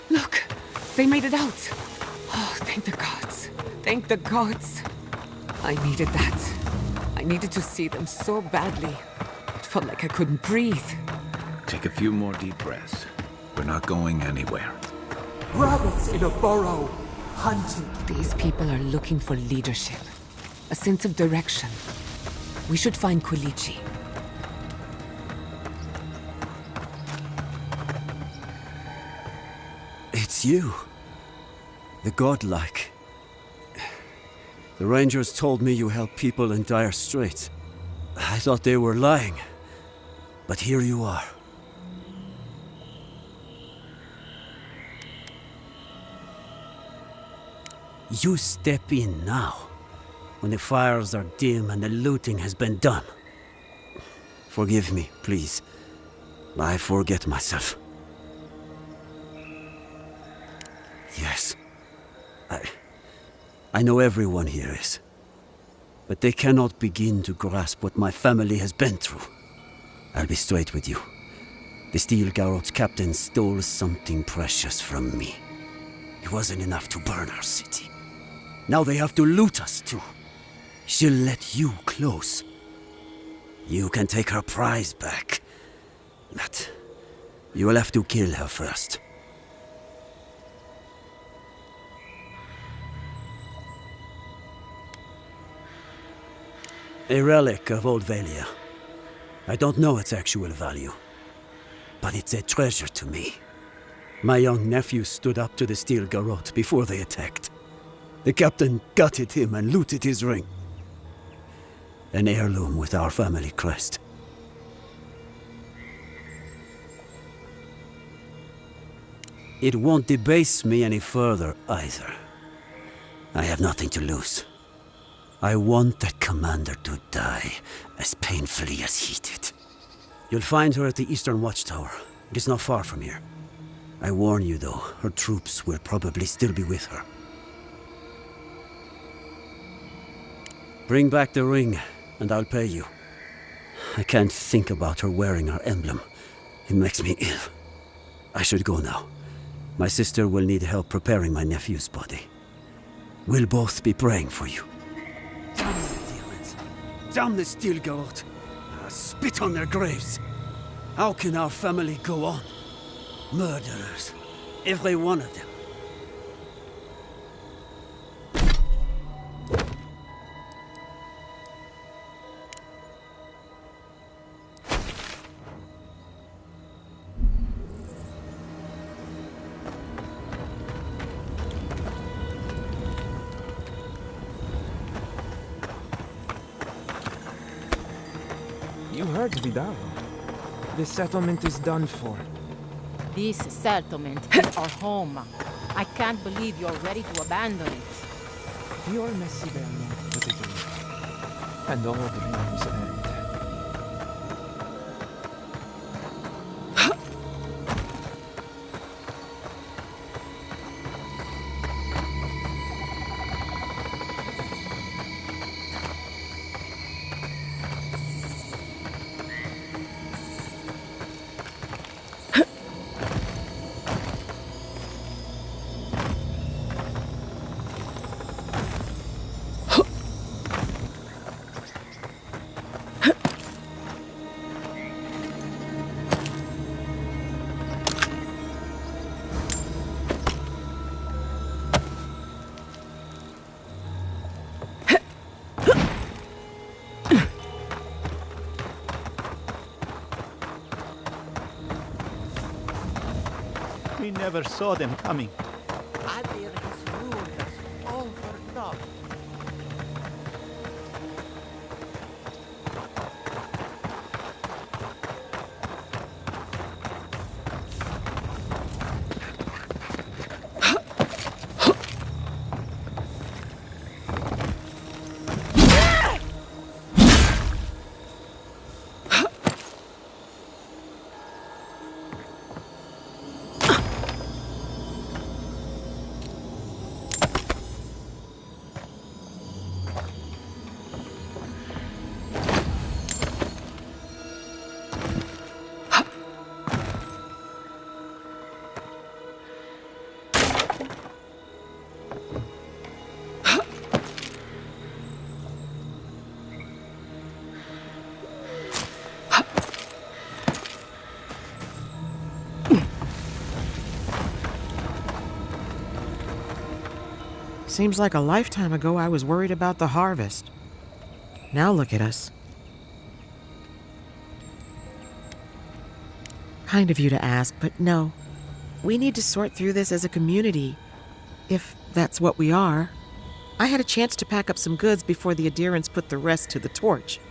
Look, they made it out. Oh, thank the gods. Thank the gods. I needed that. I needed to see them so badly. It felt like I couldn't breathe. Take a few more deep breaths. We're not going anywhere. Rabbits in a burrow, hunting. These people are looking for leadership. A sense of direction. We should find Kulichi. It's you. The Godlike. The Rangers told me you help people in dire straits. I thought they were lying. But here you are. You step in now, when the fires are dim and the looting has been done. Forgive me, please. I forget myself. Yes. I know everyone here is. But they cannot begin to grasp what my family has been through. I'll be straight with you. The Steel Garrote's captain stole something precious from me. It wasn't enough to burn our city. Now they have to loot us too. She'll let you close. You can take her prize back. But you will have to kill her first. A relic of Old Valia. I don't know its actual value, but it's a treasure to me. My young nephew stood up to the Steel Garrote before they attacked. The captain gutted him and looted his ring. An heirloom with our family crest. It won't debase me any further either. I have nothing to lose. I want that commander to die as painfully as he did. You'll find her at the Eastern Watchtower. It is not far from here. I warn you though, her troops will probably still be with her. Bring back the ring, and I'll pay you. I can't think about her wearing her emblem. It makes me ill. I should go now. My sister will need help preparing my nephew's body. We'll both be praying for you. Damn the demons! Damn the Steel Garrote! Spit on their graves! How can our family go on? Murderers. Every one of them. You heard Vidal. The settlement is done for. This settlement is our home. I can't believe you're ready to abandon it. Fior mess Ivérno with a dream. And all dreams end. We never saw them coming. Adir has ruined us all for naught. Seems like a lifetime ago I was worried about the harvest. Now look at us. Kind of you to ask, but no. We need to sort through this as a community, if that's what we are. I had a chance to pack up some goods before the adherents put the rest to the torch.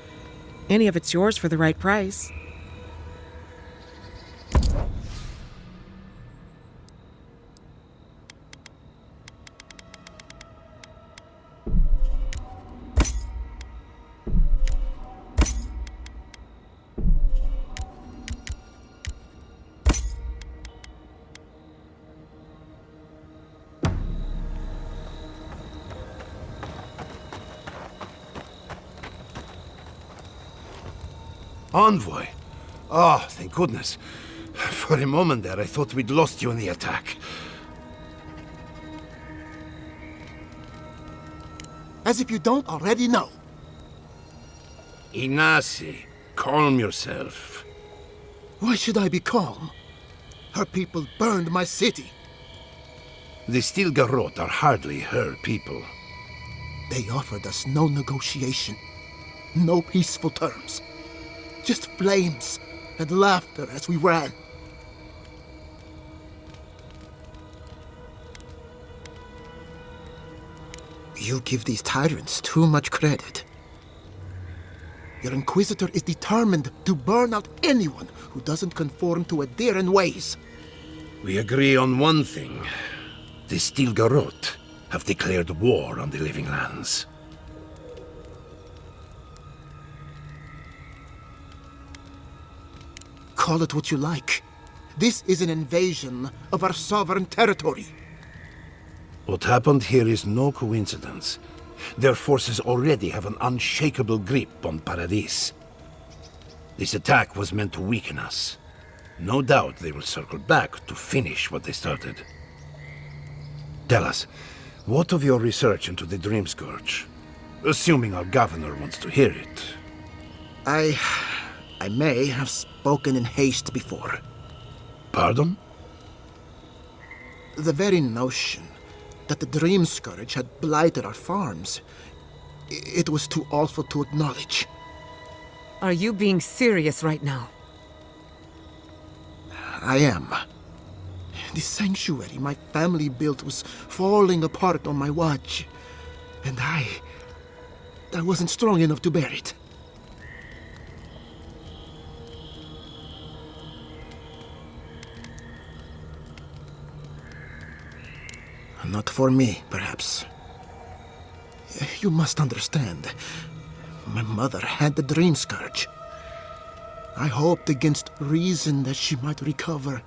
Any of it's yours for the right price. Envoy? Oh, thank goodness. For a moment there, I thought we'd lost you in the attack. As if you don't already know. Ignacy, calm yourself. Why should I be calm? Her people burned my city. The Steel Garrote are hardly her people. They offered us no negotiation, no peaceful terms. Just flames and laughter as we ran. You give these tyrants too much credit. Your Inquisitor is determined to burn out anyone who doesn't conform to Adheran ways. We agree on one thing. The Steel Garrote have declared war on the Living Lands. Call it what you like. This is an invasion of our sovereign territory. What happened here is no coincidence. Their forces already have an unshakable grip on Paradis. This attack was meant to weaken us. No doubt they will circle back to finish what they started. Tell us, what of your research into the Dreamscourge? Assuming our governor wants to hear it. I may have spoken in haste before. Pardon? The very notion that the Dreamscourge had blighted our farms, it was too awful to acknowledge. Are you being serious right now? I am. The sanctuary my family built was falling apart on my watch, and I wasn't strong enough to bear it. Not for me, perhaps. You must understand. My mother had the Dreamscourge. I hoped against reason that she might recover,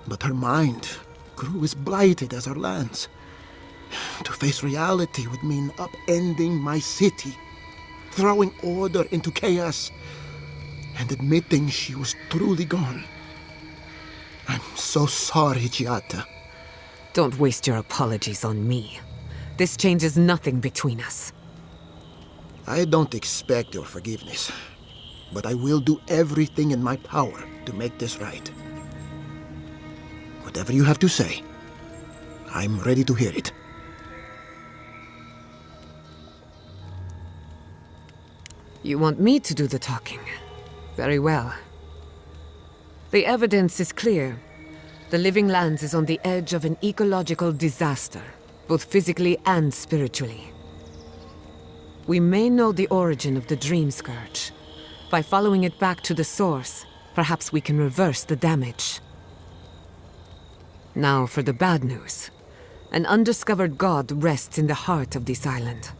but her mind grew as blighted as her lands. To face reality would mean upending my city, throwing order into chaos, and admitting she was truly gone. I'm so sorry, Giatta. Don't waste your apologies on me. This changes nothing between us. I don't expect your forgiveness, but I will do everything in my power to make this right. Whatever you have to say, I'm ready to hear it. You want me to do the talking? Very well. The evidence is clear. The Living Lands is on the edge of an ecological disaster, both physically and spiritually. We may know the origin of the Dreamscourge. By following it back to the source, perhaps we can reverse the damage. Now for the bad news. An undiscovered god rests in the heart of this island.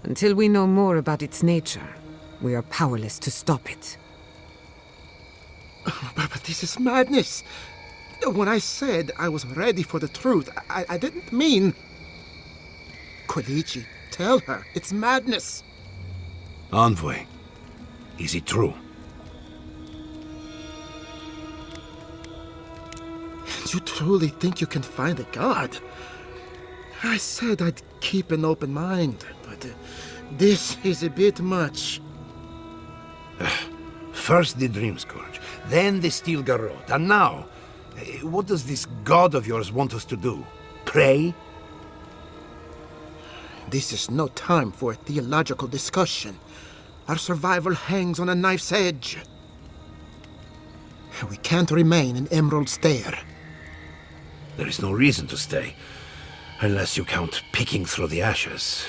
Until we know more about its nature, we are powerless to stop it. But this is madness! When I said I was ready for the truth, I didn't mean... Quilici, tell her, it's madness! Envoy, is it true? You truly think you can find a god? I said I'd keep an open mind, but this is a bit much. First the Dreamscourge, then the Steel Garrote, and now... What does this god of yours want us to do? Pray? This is no time for a theological discussion. Our survival hangs on a knife's edge. We can't remain in Emerald Stair. There is no reason to stay, unless you count picking through the ashes.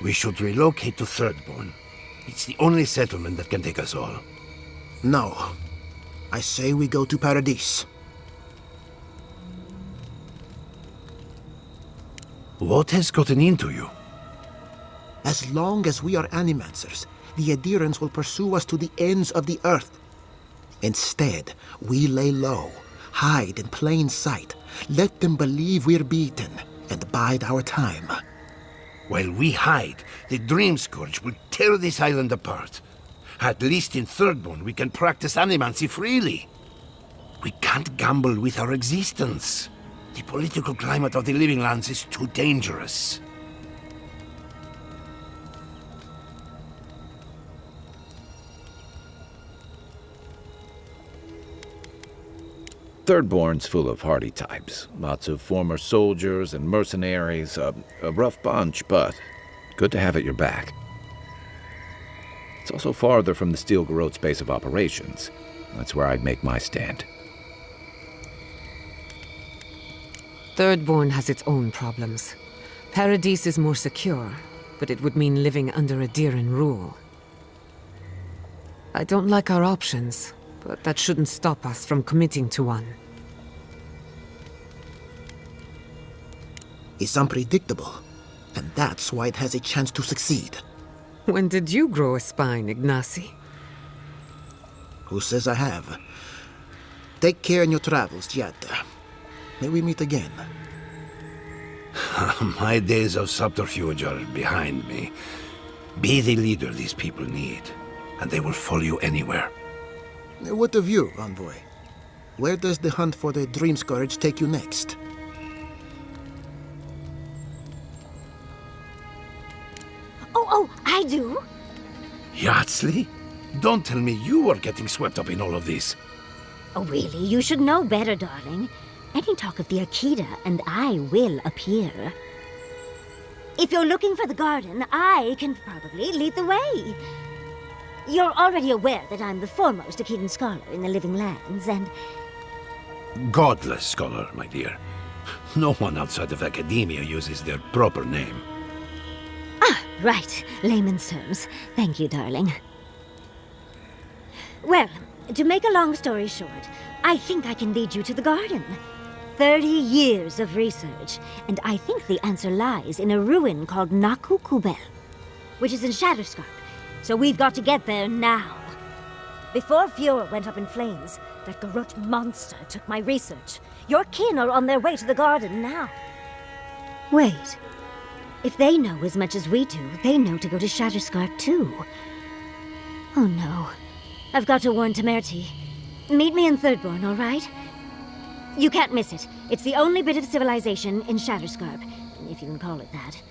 We should relocate to Thirdborn. It's the only settlement that can take us all. No. I say we go to Paradise. What has gotten into you? As long as we are animancers, the Adherents will pursue us to the ends of the earth. Instead, we lay low, hide in plain sight, let them believe we're beaten, and bide our time. While we hide, the Dreamscourge will tear this island apart. At least in Thirdborn, we can practice animancy freely. We can't gamble with our existence. The political climate of the Living Lands is too dangerous. Thirdborn's full of hardy types. Lots of former soldiers and mercenaries. A rough bunch, but good to have at your back. It's also farther from the Steel Garrote's base of operations. That's where I'd make my stand. Thirdborn has its own problems. Paradise is more secure, but it would mean living under Adheran rule. I don't like our options, but that shouldn't stop us from committing to one. It's unpredictable, and that's why it has a chance to succeed. When did you grow a spine, Ignacy? Who says I have? Take care in your travels, Giatta. May we meet again. My days of subterfuge are behind me. Be the leader these people need, and they will follow you anywhere. What of you, Envoy? Where does the hunt for the Dreamscourge take you next? Oh, I do. Yardsley? Don't tell me you are getting swept up in all of this. Oh, really? You should know better, darling. Any talk of the Akita, and I will appear. If you're looking for the garden, I can probably lead the way. You're already aware that I'm the foremost Akitan scholar in the Living Lands, and... Godless scholar, my dear. No one outside of academia uses their proper name. Right. Layman's terms. Thank you, darling. Well, to make a long story short, I think I can lead you to the garden. 30 years of research, and I think the answer lies in a ruin called Naku Tedek, which is in Shatterscarp. So we've got to get there now. Before Fior went up in flames, that garrote monster took my research. Your kin are on their way to the garden now. Wait. If they know as much as we do, they know to go to Shatterscarp too. Oh no. I've got to warn Temerity. Meet me in Thirdborn, all right? You can't miss it. It's the only bit of civilization in Shatterscarp, if you can call it that.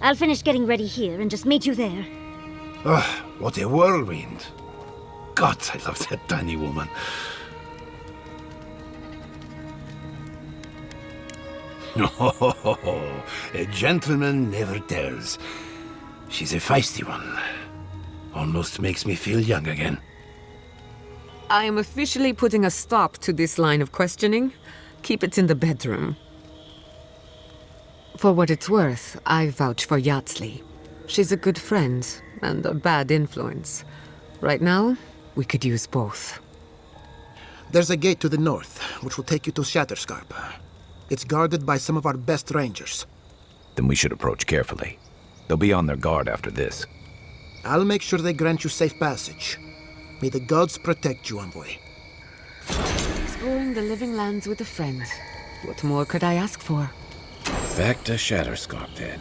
I'll finish getting ready here and just meet you there. Ah, what a whirlwind. God, I love that tiny woman. Oh, a gentleman never tells. She's a feisty one. Almost makes me feel young again. I am officially putting a stop to this line of questioning. Keep it in the bedroom. For what it's worth, I vouch for Yardsley. She's a good friend and a bad influence. Right now, we could use both. There's a gate to the north, which will take you to Shatterscarp. It's guarded by some of our best rangers. Then we should approach carefully. They'll be on their guard after this. I'll make sure they grant you safe passage. May the gods protect you, Envoy. Exploring the Living Lands with a friend. What more could I ask for? Back to Shatterscarp, then.